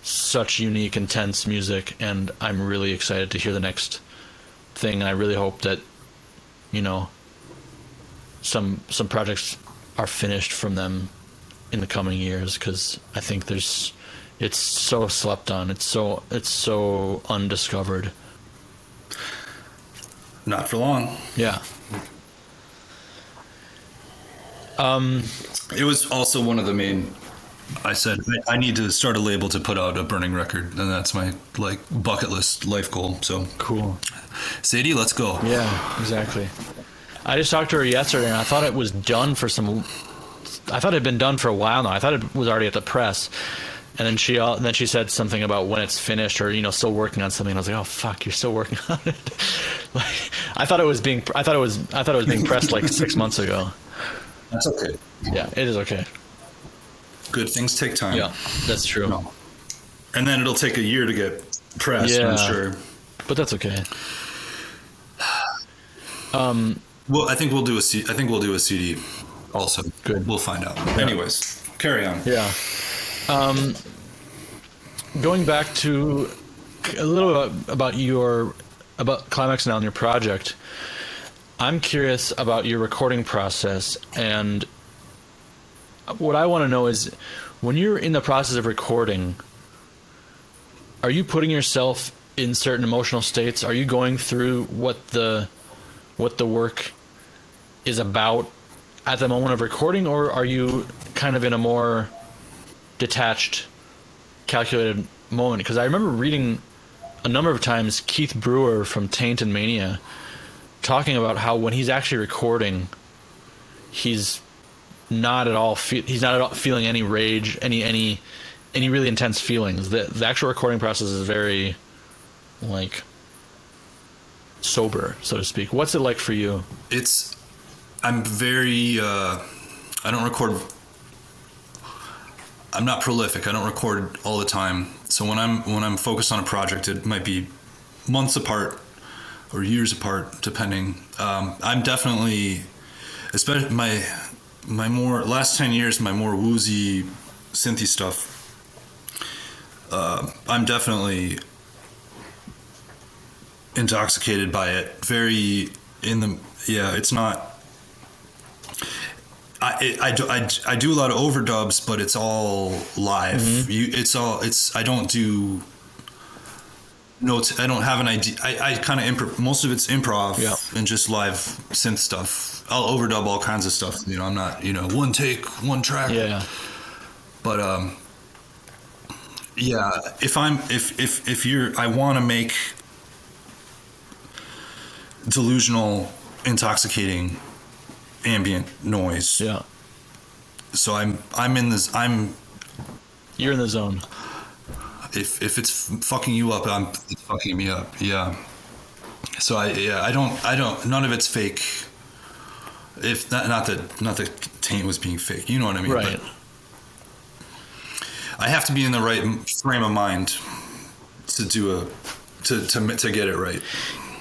such unique, intense music, and I'm really excited to hear the next thing. And I really hope that, some projects are finished from them in the coming years, because I think it's so slept on. It's so undiscovered. Not for long. Yeah. It was also one of the main. I said I need to start a label to put out a Burning record, and that's my bucket list life goal. So cool. Sadie, let's go. Yeah, exactly. I just talked to her yesterday, and I thought it was done for some. I thought it had been done for a while now. I thought it was already at the press, and then she said something about when it's finished, or still working on something. And I was like, oh fuck, you're still working on it. I thought it was being pressed like 6 months ago. That's okay. Yeah, it is okay. Good things take time. Yeah, that's true. No. And then it'll take a year to get pressed, yeah, I'm sure. But that's okay. Well, I think we'll do a CD also. Good. We'll find out. Yeah. Anyways, carry on. Yeah. Going back to a little about CLIMAX Denial and your project. I'm curious about your recording process, and what I want to know is, when you're in the process of recording, are you putting yourself in certain emotional states? Are you going through what the work is about at the moment of recording, or are you kind of in a more detached, calculated moment? Because I remember reading a number of times Keith Brewer from Taint and Mania talking about how when he's actually recording, he's not at all feeling any rage, any really intense feelings. The actual recording process is very, like, sober, so to speak. What's it like for you? I'm very I don't record. I'm not prolific. I don't record all the time. So when I'm focused on a project, it might be months apart or years apart, depending. I'm definitely, especially my more last 10 years, my more woozy, synthy stuff. I'm definitely intoxicated by it. It's not. I do a lot of overdubs, but it's all live. Mm-hmm. I don't do notes. I don't have an idea. I kind of improv. Most of it's improv and just live synth stuff. I'll overdub all kinds of stuff. I'm not, one take, one track. Yeah. But I want to make delusional, intoxicating ambient noise. Yeah. So I'm in this. You're in the zone. If it's fucking you up, it's fucking me up. Yeah. So I don't. None of it's fake. If not that Taint was being fake. You know what I mean? Right. But I have to be in the right frame of mind to do to get it right.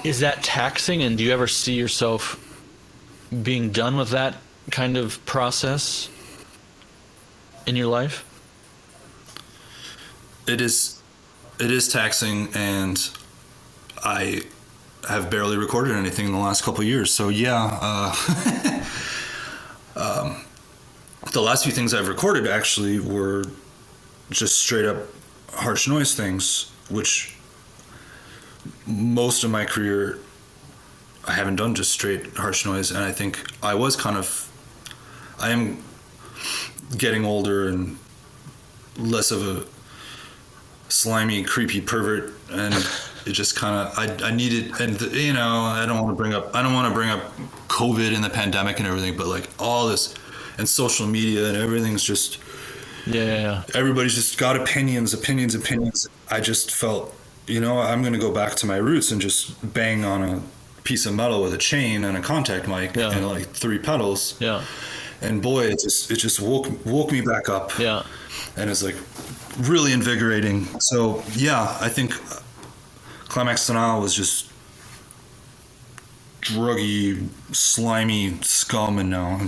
Is that taxing? And do you ever see yourself being done with that kind of process in your life? It is taxing, and I have barely recorded anything in the last couple of years. So yeah, the last few things I've recorded actually were just straight up harsh noise things, which most of my career I haven't done just straight harsh noise. And I think I am getting older and less of a slimy, creepy pervert, and it just kind of I need it. And I don't want to bring up COVID and the pandemic and everything, but like all this and social media and everything's just everybody's just got opinions. I just felt, I'm going to go back to my roots and just bang on a piece of metal with a chain and a contact mic and like 3 pedals. Yeah. And boy, it just woke me back up. Yeah. And it's like really invigorating. So yeah, I think CLIMAX DENIAL was just druggy, slimy scum, and now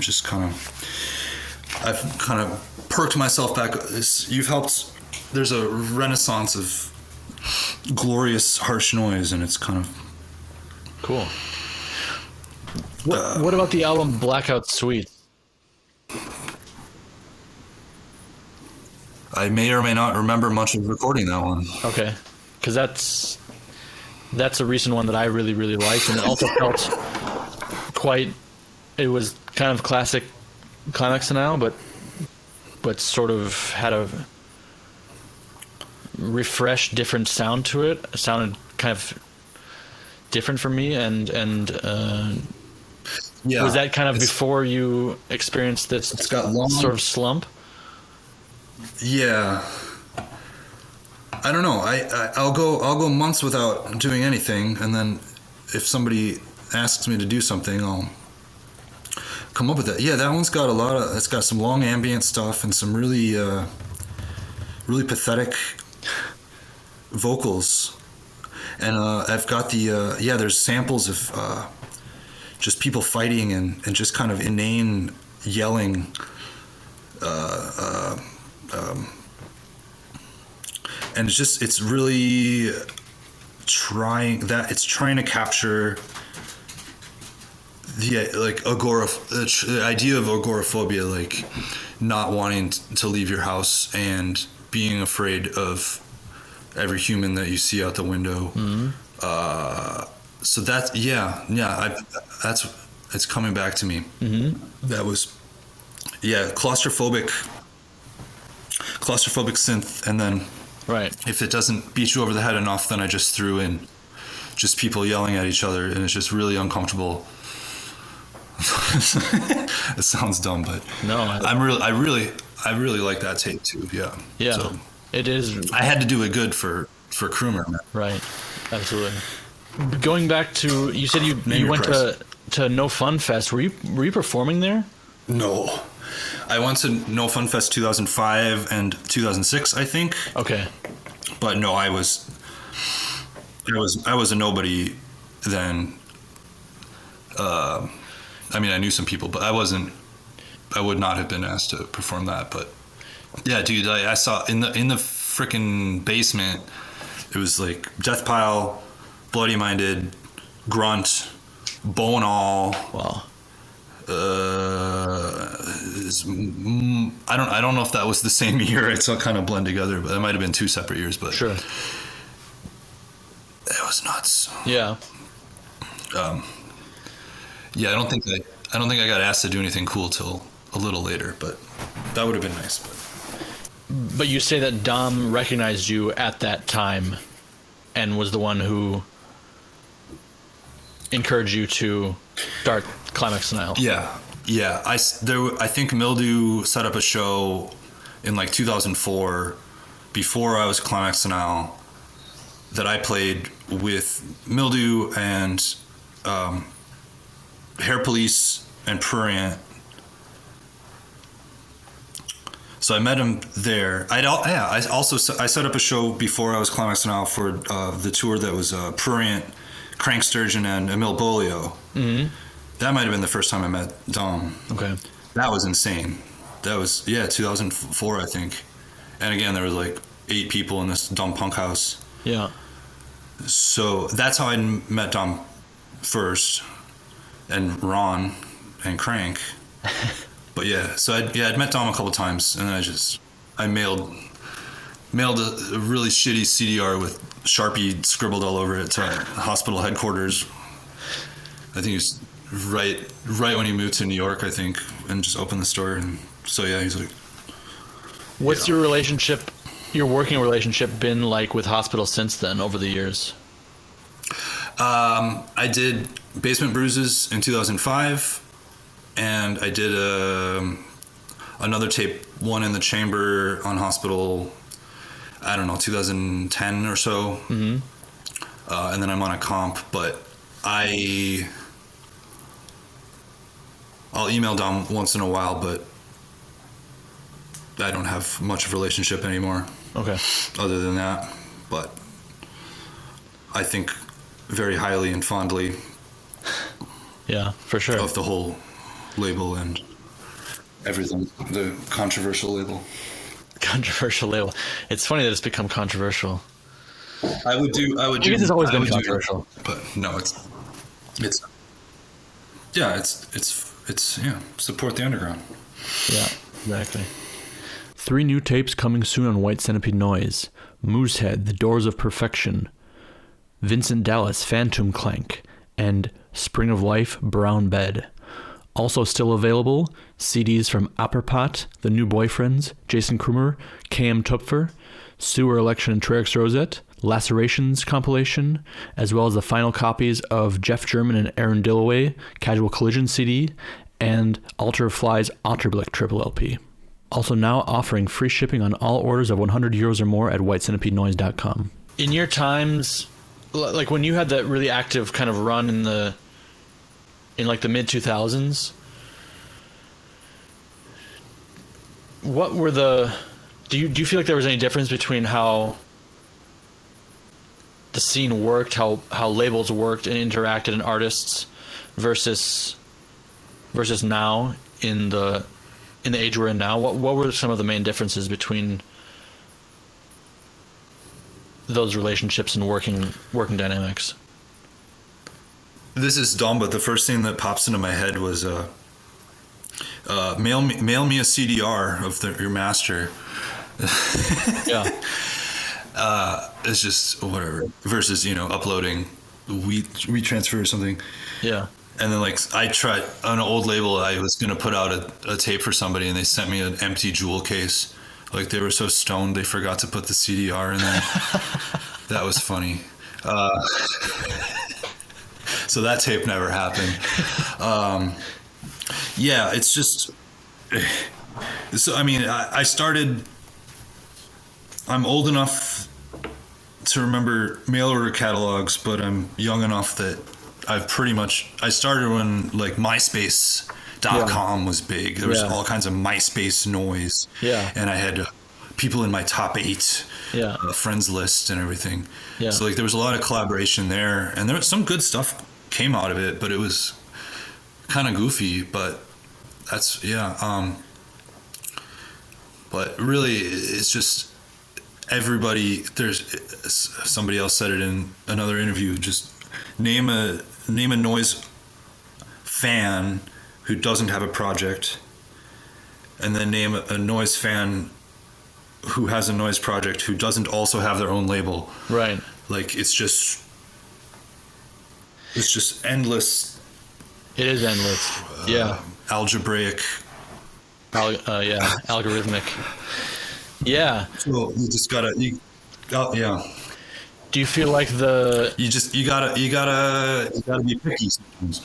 I've kind of perked myself back. You've helped. There's a renaissance of glorious harsh noise, and it's kind of cool. What about the album Blackout Suite? I may or may not remember much of recording that one. Okay, because that's a recent one that I really, really liked, and it also felt it was kind of classic CLIMAX DENIAL, but sort of had a refreshed, different sound to it. It sounded kind of different for me, and was that kind of before you experienced this it's got long, sort of slump? Yeah. I don't know. I'll go months without doing anything, and then if somebody asks me to do something, I'll come up with it. Yeah, that one's got it's got some long ambient stuff and some really really pathetic vocals. And I've got there's samples of just people fighting and just kind of inane yelling. And it's really trying to capture the idea of agoraphobia, like not wanting to leave your house and being afraid of every human that you see out the window. So that's it's coming back to me. That was claustrophobic synth, and then Right. if it doesn't beat you over the head enough, then I just threw in just people yelling at each other, and it's just really uncomfortable. It sounds dumb, but No, I really like that tape too. Yeah. Yeah. So It is. I had to do it good for Krumer, man. Right. Absolutely. Going back to, you said you Name your went price. to No Fun Fest. Were you performing there? No. I went to No Fun Fest 2005 and 2006, I think. Okay. But no, I was a nobody then. I mean, I knew some people, but I would not have been asked to perform that. But yeah, dude, I saw in the freaking basement, it was like Death Pile, Bloody Minded, Grunt, Bow and All. Wow. I don't know if that was the same year. It's all kind of blend together, but it might have been 2 separate years. But Sure. it was nuts. Yeah. Yeah, I don't think I got asked to do anything cool till a little later, but that would have been nice. But you say that Dom recognized you at that time and was the one who encouraged you to start Climax Denial. Yeah. I think Mildew set up a show in like 2004 before I was Climax Denial that I played with Mildew and Hair Police and Prurient. So I met him there. I set up a show before I was Climax Denial for the tour that was Prurient, Crank Sturgeon, and Emil Bolio. Mm-hmm. That might have been the first time I met Dom. Okay. That was insane. That was 2004, I think. And again, there was like 8 people in this dumb punk house. Yeah. So that's how I met Dom first, and Ron and Crank. But yeah, so I'd met Dom a couple times, and then I mailed a really shitty CDR with Sharpie scribbled all over it to hospital headquarters. I think it was right when he moved to New York, I think, and just opened the store. And so yeah, he's like, What's your working relationship been like with hospital since then over the years? I did Basement Bruises in 2005, and I did another tape, One in the Chamber on Hospital, I don't know, 2010 or so. Mm-hmm. And then I'm on a comp, but I'll email Dom once in a while, but I don't have much of a relationship anymore. Okay. Other than that, but I think very highly and fondly. Yeah, for sure. Of the whole label and everything, the controversial label. Controversial label. It's funny that it's become controversial. I would do. I guess it's always been controversial. But no, it's support the underground. Yeah, exactly. 3 new tapes coming soon on White Centipede Noise: Moosehead, The Doors of Perfection, Vincent Dallas, Phantom Clank, and Spring of Life, Brown Bed. Also still available, CDs from Apperpot, The New Boyfriends, Jason Krumer, KM Tupfer, Sewer Election and Trerix Rosette, Lacerations compilation, as well as the final copies of Jeff German and Aaron Dillaway, Casual Collision CD, and Alter of Fly's Otterblick Triple LP. Also now offering free shipping on all orders of €100 or more at whitecentipedenoise.com. In your times, like when you had that really active kind of run in like the mid 2000s, what were do you feel like there was any difference between how the scene worked, how labels worked and interacted, and artists versus now in the age we're in now? What were some of the main differences between those relationships and working dynamics? This is dumb, but the first thing that pops into my head was mail me a CDR of your master. Yeah. It's just whatever. Versus, uploading WeTransfer or something. Yeah. And then I tried on an old label, I was going to put out a tape for somebody, and they sent me an empty jewel case. Like, they were so stoned they forgot to put the CDR in there. That was funny. So that tape never happened. Yeah, it's just. So, I mean, I'm old enough to remember mail order catalogs, but I'm young enough that I started when MySpace.com was big. There was all kinds of MySpace noise. Yeah. And I had people in my top 8 friends list and everything. Yeah. So there was a lot of collaboration there, and there was some good stuff came out of it, but it was kind of goofy, but that's, but really it's just everybody, somebody else said it in another interview, just name a noise fan who doesn't have a project, and then name a noise fan who has a noise project who doesn't also have their own label. Right. It's just endless. It is endless. Algebraic. Algorithmic. Yeah. So you just gotta. Do you feel like you gotta be picky sometimes.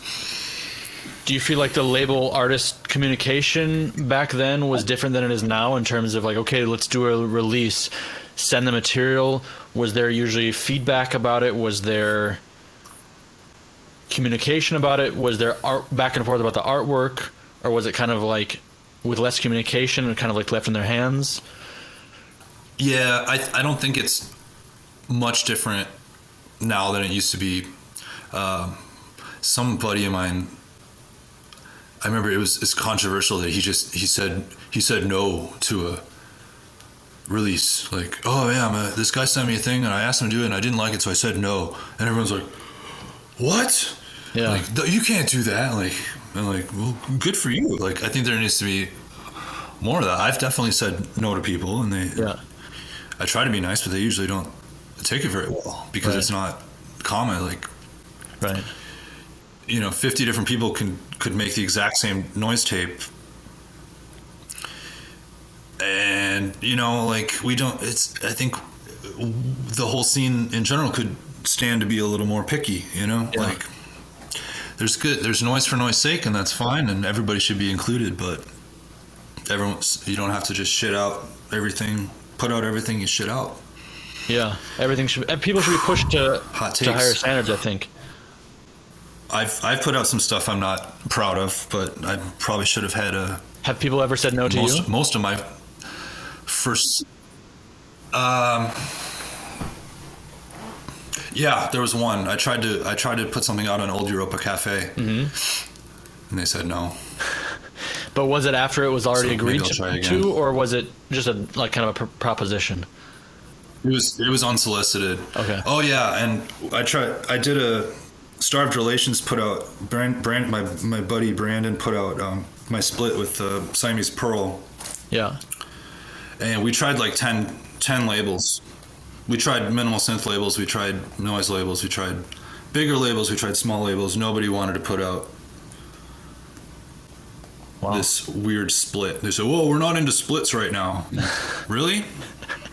Do you feel like the label artist communication back then was different than it is now in terms of okay, let's do a release, send the material? Was there usually feedback about it? Was there communication about it? Was there art back and forth about the artwork? Or was it kind of with less communication and kind of left in their hands? Yeah, I don't think it's much different now than it used to be. Some buddy of mine, I remember it's controversial that he said no to a release. This guy sent me a thing and I asked him to do it and I didn't like it, so I said no. And everyone's like, what? Yeah. You can't do that. I'm well, good for you. I think there needs to be more of that. I've definitely said no to people, and I try to be nice, but they usually don't take it very well because it's not common. Right. 50 different people could make the exact same noise tape, and we don't. I think the whole scene in general could stand to be a little more picky. There's noise for noise sake, and that's fine, and everybody should be included, but you don't have to just shit out everything, put out everything you shit out. Yeah, people should be pushed to higher standards, I think. I've put out some stuff I'm not proud of, but I probably should have had Have people ever said no to you? Most of my first yeah, there was one. I tried to put something out on Old Europa Cafe, and they said no. But was it after it was already agreed to, or was it just kind of a proposition? It was unsolicited. Okay. Oh yeah, and I did a Starved Relations put out. My buddy Brandon put out my split with Siamese Pearl. Yeah. And we tried 10 labels. We tried minimal synth labels, we tried noise labels, we tried bigger labels, we tried small labels. Nobody wanted to put out this weird split. They said, "Whoa, we're not into splits right now." Really?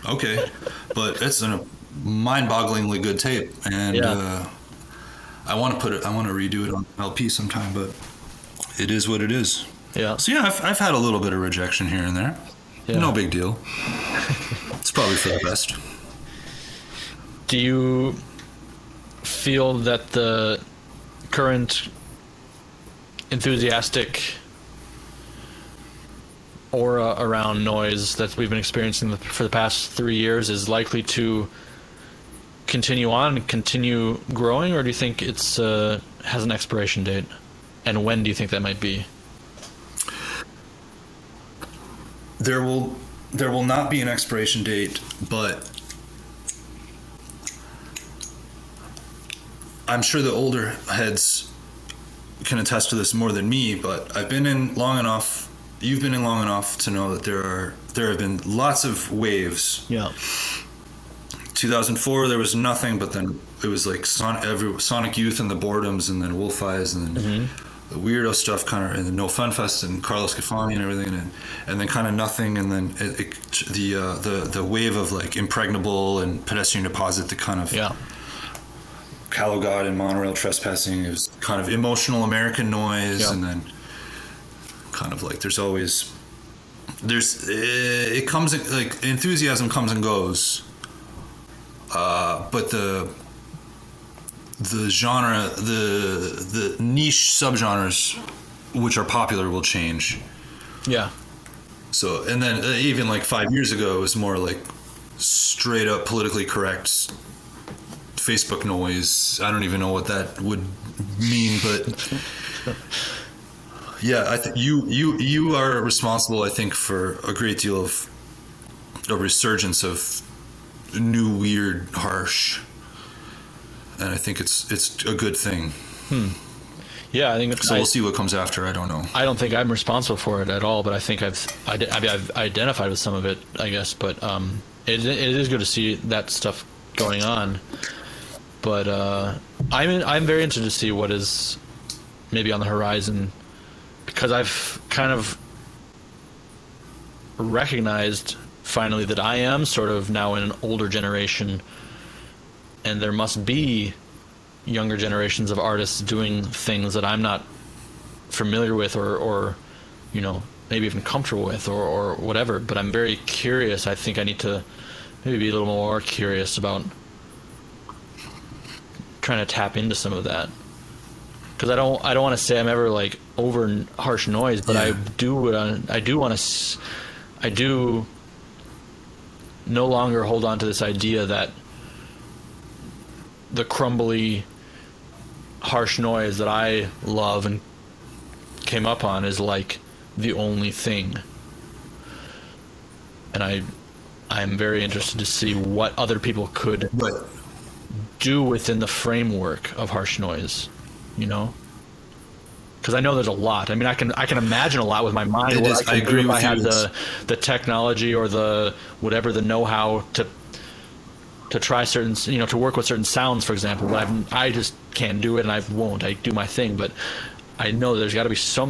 Okay. But it's a mind-bogglingly good tape, and I want to redo it on LP sometime, but it is what it is. Yeah. So yeah, I've had a little bit of rejection here and there. Yeah. No big deal. It's probably for the best. Do you feel that the current enthusiastic aura around noise that we've been experiencing for the past 3 years is likely to continue on and continue growing, or do you think it's has an expiration date? And when do you think that might be? There will not be an expiration date, but I'm sure the older heads can attest to this more than me, but I've been in long enough. You've been in long enough to know that there have been lots of waves. Yeah. 2004, there was nothing, but then it was like Sonic Youth and the Boredoms, and then Wolf Eyes, and then the weirdo stuff, kind of, and then No Fun Fest and Carlos Cafani and everything, and then kind of nothing, and then the wave of like Impregnable and Pedestrian Deposit, the kind of Callow God and Monorail Trespassing. It was kind of emotional American noise, and then kind of like it comes in, like enthusiasm comes and goes, but the genre, the niche subgenres which are popular will change. Yeah. So, and then even like 5 years ago, it was more like straight up politically correct Facebook noise. I don't even know what that would mean, but yeah, I think you are responsible, I think, for a great deal of a resurgence of new, weird, harsh. And I think it's a good thing. Yeah, I think it's. So we'll see what comes after. I don't know. I don't think I'm responsible for it at all, but I think I've identified with some of it, I guess. But it is good to see that stuff going on. But I'm very interested to see what is maybe on the horizon, because I've kind of recognized finally that I am sort of now in an older generation. And there must be younger generations of artists doing things that I'm not familiar with or you know, maybe even comfortable with or whatever. But I'm very curious. I think I need to maybe be a little more curious about trying to tap into some of that. Because I don't want to say I'm ever like over harsh noise, but I do no longer hold on to this idea that the crumbly, harsh noise that I love and came up on is like the only thing. And I'm very interested to see what other people could do within the framework of harsh noise, you know? Because I know there's a lot. I mean, I can imagine a lot with my mind. I agree if I had the technology or the whatever, the know-how to try certain, you know, to work with certain sounds, for example. But I just can't do it, and I won't. I do my thing, but I know there's got to be so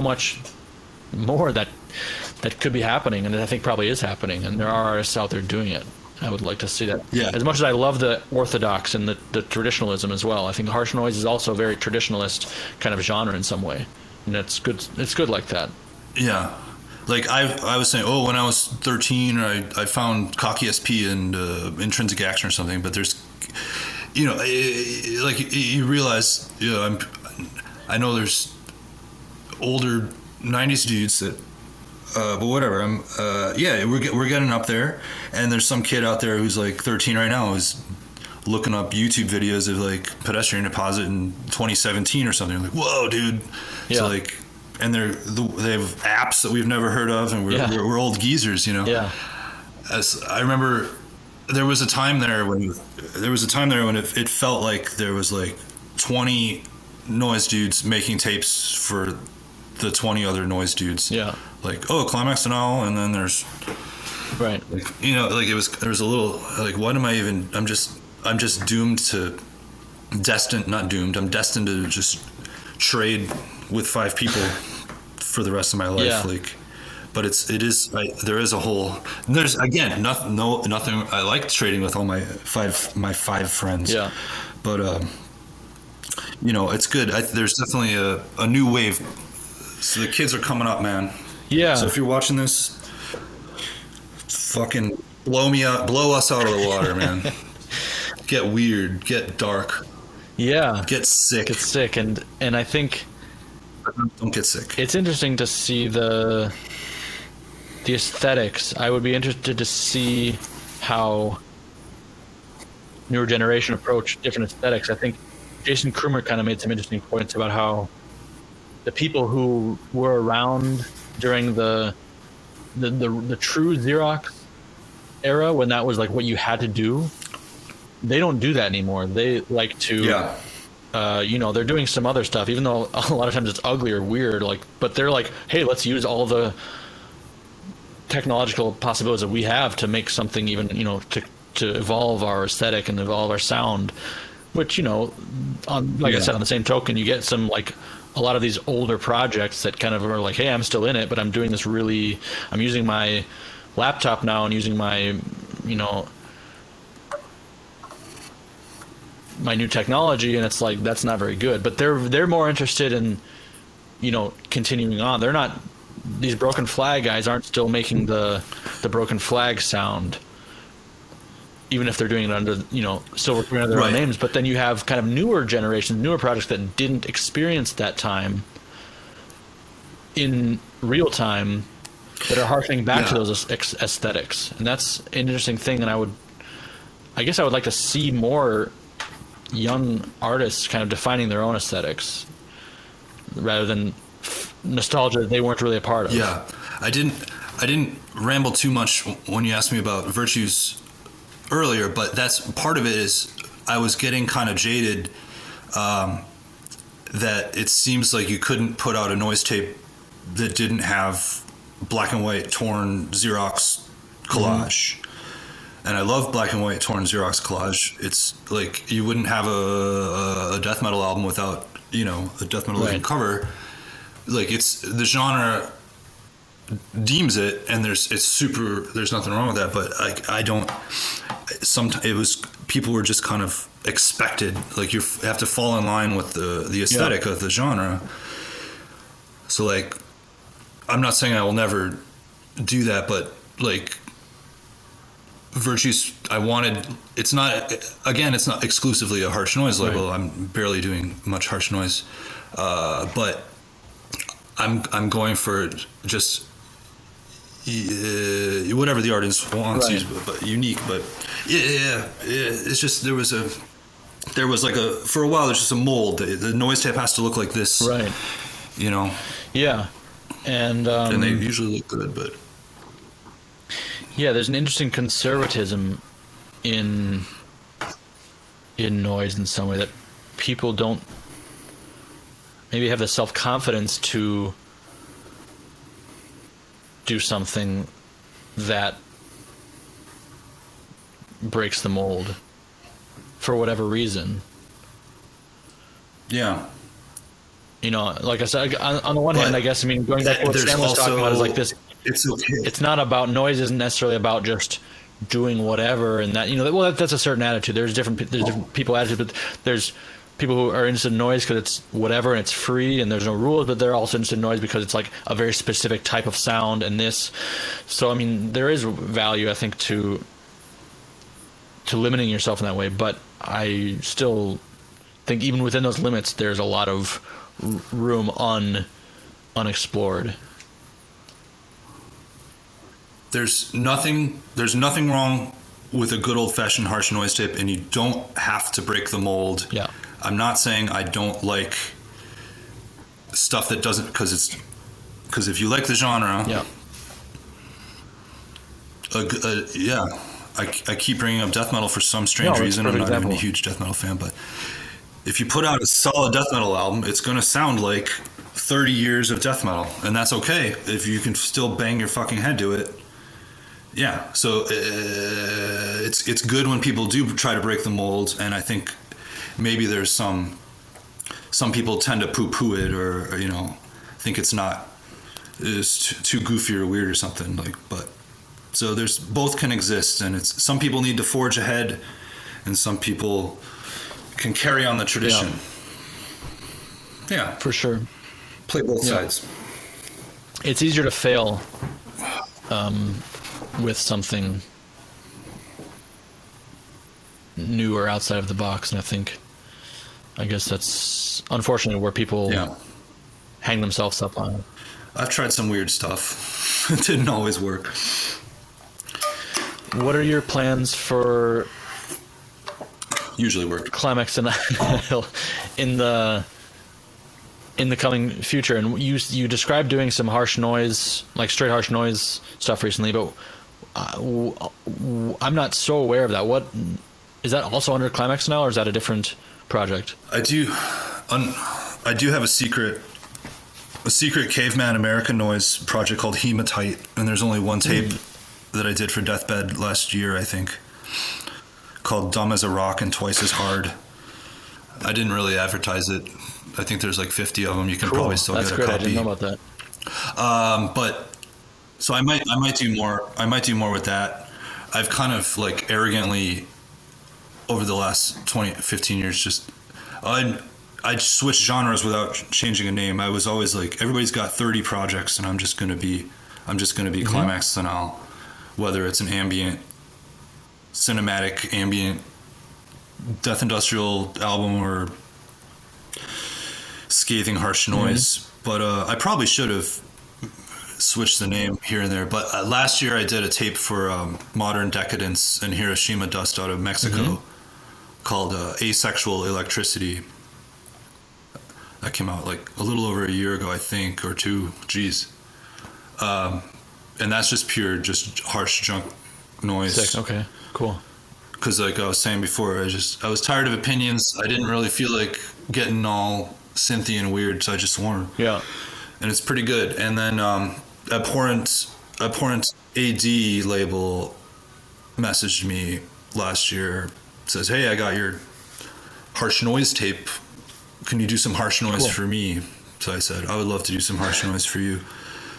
much more that could be happening, and I think probably is happening, and there are artists out there doing it. I would like to see that. Yeah. As much as I love the orthodox and the traditionalism as well, I think harsh noise is also a very traditionalist kind of genre in some way, and it's good. It's good like that. Yeah. Like I was saying, when I was 13, I found Cocky SP and Intrinsic Action or something. But there's, you know, like you realize, you know, I know there's older '90s dudes that, but whatever. We're getting up there, and there's some kid out there who's like 13 right now who's looking up YouTube videos of like Pedestrian Deposit in 2017 or something. I'm like, whoa, dude. Yeah. So like. And they have apps that we've never heard of, and we're old geezers, you know. Yeah. As I remember, there was a time there when it felt like there was like 20 noise dudes making tapes for the 20 other noise dudes. Yeah. Like, CLIMAX DENIAL, and then there's right. Like, you know, like there was a little like, what am I even? I'm just doomed to not doomed. I'm destined to just trade with 5 people for the rest of my life. Yeah. Like, but there is a whole, there's again, nothing. I like trading with all my five friends. Yeah. But, you know, it's good. There's definitely a new wave. So the kids are coming up, man. Yeah. So if you're watching this, fucking blow us out of the water, man. Get weird, get dark. Yeah. Get sick. And I think, don't get sick. It's interesting to see the aesthetics. I would be interested to see how newer generation approach different aesthetics. I think Jason Krumer kind of made some interesting points about how the people who were around during the true Xerox era, when that was like what you had to do, they don't do that anymore. They like to, they're doing some other stuff, even though a lot of times it's ugly or weird. Like, but they're like, hey, let's use all the technological possibilities that we have to make something even, to evolve our aesthetic and evolve our sound. Which, I said, on the same token, you get some like a lot of these older projects that kind of are like, hey, I'm still in it, but I'm doing this I'm using my laptop now and using my, my new technology, and it's like, that's not very good. But they're more interested in, continuing on. They're not, these Broken Flag guys aren't still making the Broken Flag sound, even if they're doing it under, still working under their own names. But then you have kind of newer generations, newer projects that didn't experience that time in real time, that are harkening back to those aesthetics. And that's an interesting thing. And I guess I would like to see more young artists kind of defining their own aesthetics rather than nostalgia they weren't really a part of. Yeah. I didn't ramble too much when you asked me about Virtues earlier, but that's part of it. Is I was getting kind of jaded that it seems like you couldn't put out a noise tape that didn't have black and white torn Xerox collage. And I love black and white torn Xerox collage. It's like you wouldn't have a death metal album without, a death metal looking cover. Like, it's the genre deems it, and there's nothing wrong with that, but I don't. Sometimes it was, people were just kind of expected, like, you have to fall in line with the aesthetic of the genre. So, like, I'm not saying I will never do that, but like Virtues, it's not exclusively a harsh noise label. Right. I'm barely doing much harsh noise, but I'm going for just whatever the artist wants, but unique. But it's just there was like for a while there's just a mold. The noise tape has to look like this, right? Yeah, and they usually look good, but there's an interesting conservatism in noise in some way, that people don't maybe have the self-confidence to do something that breaks the mold for whatever reason. Yeah. Like I said, on the one hand, I guess, going back to what Sam was talking about, is like this. It's okay. It's not about, noise isn't necessarily about just doing whatever, and that, well, that's a certain attitude. There's different people attitude, but there's people who are interested in noise because it's whatever and it's free and there's no rules, but they're also interested in noise because it's like a very specific type of sound and this. So, there is value, I think, to limiting yourself in that way, but I still think even within those limits, there's a lot of room unexplored. There's nothing wrong with a good old-fashioned harsh noise tape, and you don't have to break the mold. Yeah. I'm not saying I don't like stuff that doesn't, because if you like the genre, I keep bringing up death metal for some strange reason. I'm not even a huge death metal fan, but if you put out a solid death metal album, it's going to sound like 30 years of death metal, and that's okay if you can still bang your fucking head to it. Yeah, so it's good when people do try to break the mold, and I think maybe there's some people tend to poo-poo it, or think it's too goofy or weird or something, but so there's both can exist, and it's some people need to forge ahead, and some people can carry on the tradition. Yeah, for sure. Play both sides. It's easier to fail with something new or outside of the box, and I guess that's unfortunately where people hang themselves up on. I've tried some weird stuff. It didn't always work. What are your plans for usually work CLIMAX Denial in the coming future? And you described doing some harsh noise, like straight harsh noise stuff recently, but I'm not so aware of that. Is that also under Climax now, or is that a different project? I do have a secret caveman American noise project called Hematite, and there's only one tape that I did for Deathbed last year, I think, called Dumb as a Rock and Twice as Hard. I didn't really advertise it. I think there's like 50 of them. You can probably still That's get a great. copy. I didn't know about that. But so I might do more. I might do more with that. I've kind of like arrogantly over the last 15 years just I switched genres without changing a name. I was always like, everybody's got 30 projects, and I'm just gonna be Climax Dennial, whether it's an ambient, cinematic, ambient, death industrial album or scathing harsh noise. But I probably should have switched the name here and there. But last year I did a tape for Modern Decadence and Hiroshima Dust out of Mexico called Asexual Electricity. That came out like a little over a year ago, I think, or two. Geez. And that's just pure, just harsh junk noise. Sick. Okay, cool. Because like I was saying before, I was tired of opinions. I didn't really feel like getting all synthy and weird, so I just swore. Yeah. And it's pretty good. And then Abhorrent AD label messaged me last year. Says, hey, I got your harsh noise tape. Can you do some harsh noise for me? So I said, I would love to do some harsh noise for you.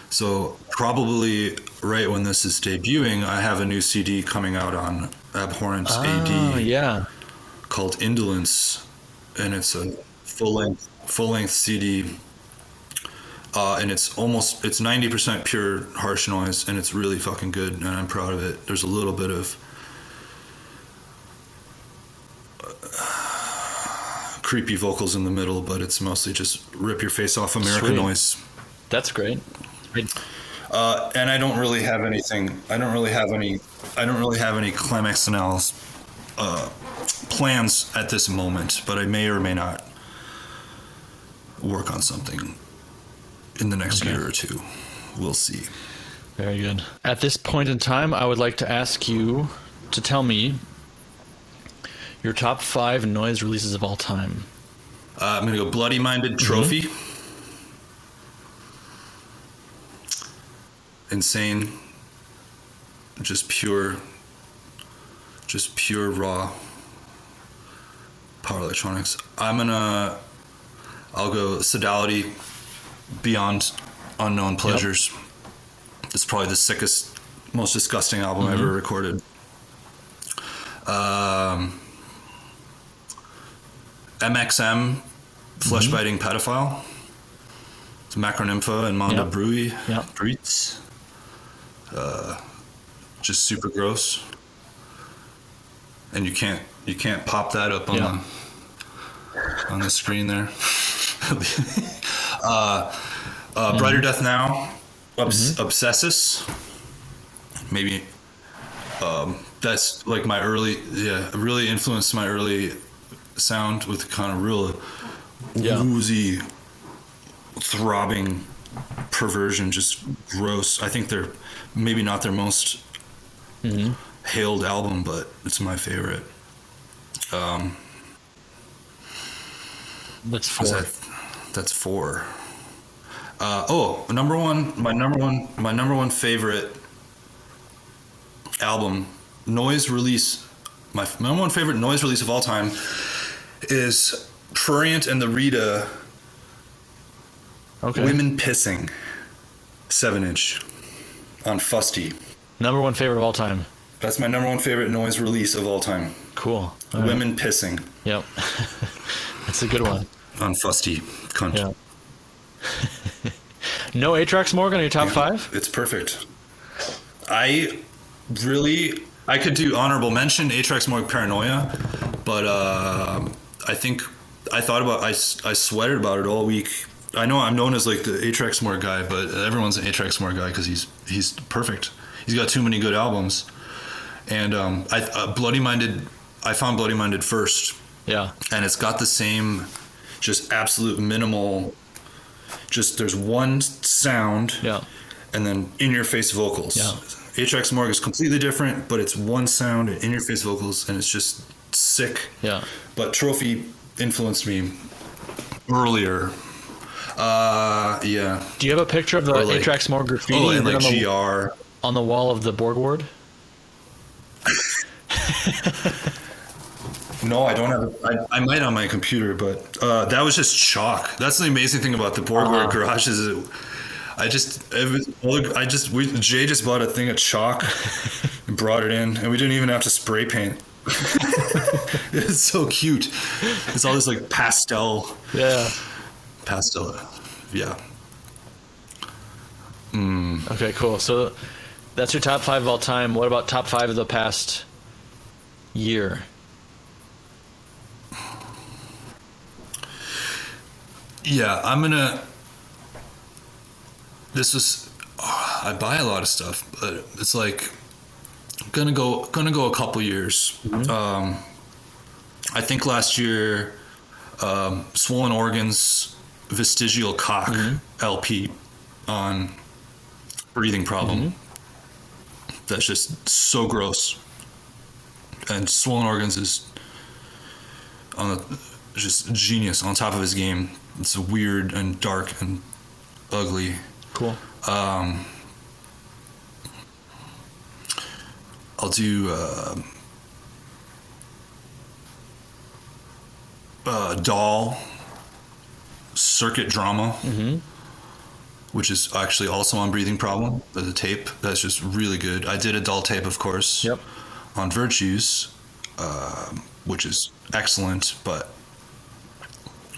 So probably right when this is debuting, I have a new CD coming out on Abhorrent AD called Indolence, and it's a full length CD, and it's 90% pure harsh noise, and it's really fucking good, and I'm proud of it. There's a little bit of creepy vocals in the middle, but it's mostly just rip your face off American noise. That's great. And I don't really have anything. I don't really have any Climax Dennial's plans at this moment, but I may or may not work on something in the next year or two. We'll see. Very good. At this point in time, I would like to ask you to tell me your top 5 noise releases of all time. I'm going to go Bloody Minded Trophy. Insane. Just pure raw power electronics. I'll go Sodality, Beyond Unknown Pleasures. It's probably the sickest, most disgusting album I ever recorded. MXM, Flesh Biting Pedophile. It's Macronympha and Mondo Brui. Breeds. Just super gross. And you can't pop that up on the screen there. Brighter Death Now, Obsessus. Maybe that's like my early, really influenced my early sound with kind of real woozy, throbbing perversion, just gross. I think they're maybe not their most hailed album, but it's my favorite. That's 4. That's 4. My number one favorite album, noise release. My number one favorite noise release of all time is Prurient and the Rita. Women Pissing, 7-inch on Fusty. Number one favorite of all time. That's my number one favorite noise release of all time. Cool. Women Pissing. Yep. That's a good one. On Fusty. Cunt. Yeah. No A-Tracks Morgan in your top 5? It's perfect. I could do honorable mention A-Tracks Morgan Paranoia, but I sweated about it all week. I know I'm known as like the A-Tracks Morgan guy, but everyone's an A-Tracks Morgan guy because he's perfect. He's got too many good albums. And I found Bloody Minded first. Yeah. And it's got the same just absolute minimal, just there's one sound and then in-your-face vocals. Yeah. A-Tracks Morgan is completely different, but it's one sound and in-your-face vocals, and it's just sick. Yeah. But Trophy influenced me earlier. Yeah. Do you have a picture of the like, 8-track More graffiti Oh, and like on the, GR. on the wall of the Borg ward? No, I don't have. I might on my computer, but that was just chalk. That's the amazing thing about the Borg ward garage is Jay just bought a thing of chalk and brought it in, and we didn't even have to spray paint. It's so cute. It's all this like pastel. Yeah. Yeah. Okay, cool. So that's your top 5 of all time. What about top 5 of the past year? Yeah, I buy a lot of stuff, but it's like gonna go a couple years. I think last year, Swollen Organs Vestigial Cock LP on Breathing Problem. That's just so gross. And Swollen Organs is just genius on top of his game. It's weird and dark and ugly. Cool. I'll do Doll Circuit Drama, which is actually also on Breathing Problem. The tape that's just really good. I did a Doll tape, of course, on Virtues, which is excellent, but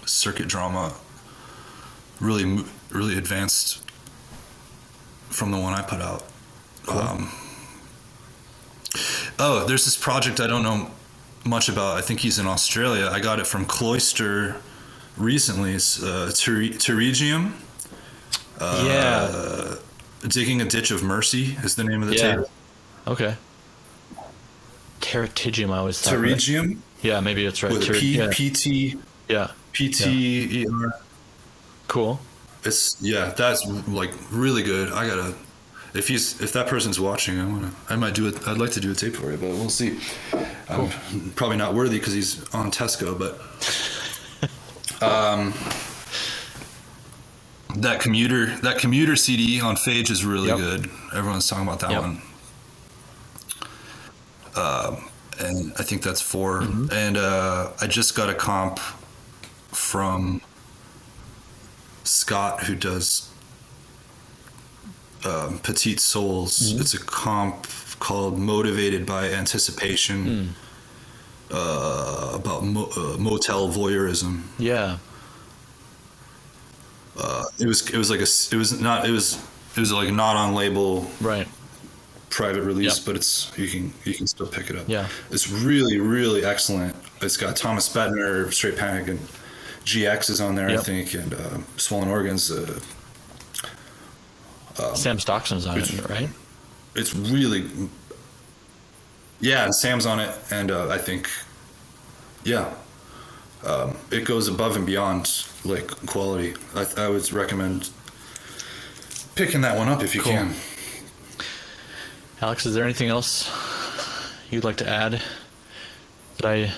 Circuit Drama really advanced from the one I put out. Cool. There's this project I don't know much about. I think he's in Australia. I got it from Cloister recently. It's Pterygium. Digging a Ditch of Mercy is the name of the tape. Okay. Pterygium, I always thought. Pterygium? Right? Yeah, maybe it's right. With P-T... Yeah. P-T-E-R. Cool. That's like really good. I gotta, if that person's watching, I'd like to do a tape for you, but we'll see. Cool. I'm probably not worthy because he's on Tesco, but that commuter CD on Phage is really good. Everyone's talking about that one. And I think that's 4. And I just got a comp from Scott, who does Petite Souls. It's a comp called Motivated by Anticipation, about motel voyeurism. Yeah. It was like not on label, right? Private release, but you can still pick it up. Yeah, it's really, really excellent. It's got Thomas Bettner, Straight Panic, and GX is on there, I think, and Swollen Organs. Sam Stockson's on it, right? It's really, Sam's on it, and I think, it goes above and beyond like quality. I would recommend picking that one up if you can. Alex, is there anything else you'd like to add that I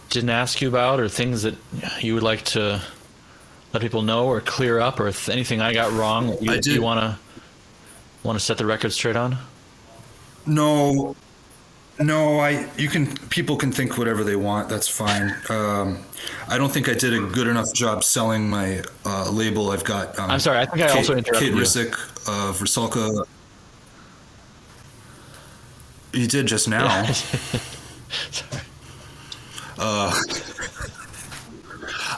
didn't ask you about, or things that you would like to let people know or clear up, or if anything I got wrong that you want to set the record straight on? No, people can think whatever they want. That's fine. I don't think I did a good enough job selling my label. I've got. I'm sorry. I think I also interrupted Kate you. Rissick of Rusalka. You did just now. Sorry.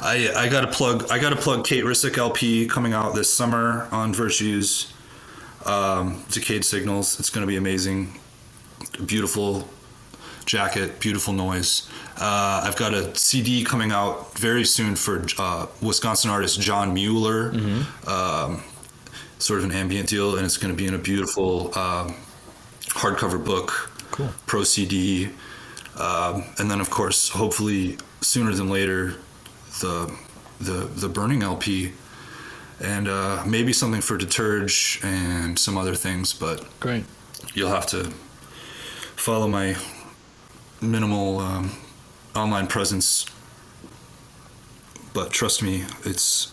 I got to plug Kate Rissick LP coming out this summer on Virtues. Decayed Signals. It's going to be amazing. Beautiful jacket, beautiful noise. I've got a CD coming out very soon for Wisconsin artist John Mueller. Sort of an ambient deal, and it's going to be in a beautiful hardcover book, pro CD, and then of course, hopefully sooner than later, the Burning LP, and maybe something for Deterge and some other things. But great, you'll have to follow my minimal online presence, but trust me, it's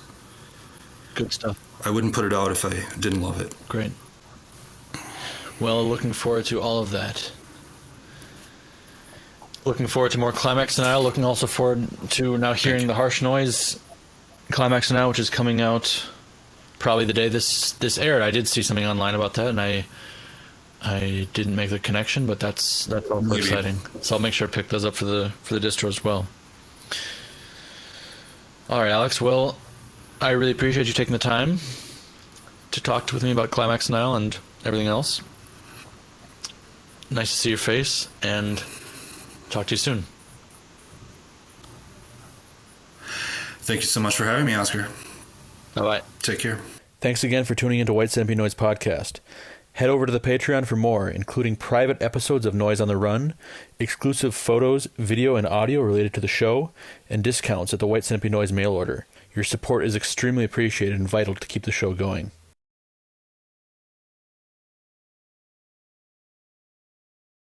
good stuff. I wouldn't put it out if I didn't love it. Great. Well, looking forward to all of that. Looking forward to more CLIMAX Denial. Looking also forward to now hearing the Harsh Noise CLIMAX Denial, which is coming out probably the day this aired. I did see something online about that, and I didn't make the connection, but that's also exciting. So I'll make sure to pick those up for the distro as well. All right, Alex. Well, I really appreciate you taking the time to talk with me about CLIMAX Denial and everything else. Nice to see your face, and talk to you soon. Thank you so much for having me, Oscar. Bye-bye. Take care. Thanks again for tuning into White Centipede Noise Podcast. Head over to the Patreon for more, including private episodes of Noise on the Run, exclusive photos, video, and audio related to the show, and discounts at the White Centipede Noise mail order. Your support is extremely appreciated and vital to keep the show going.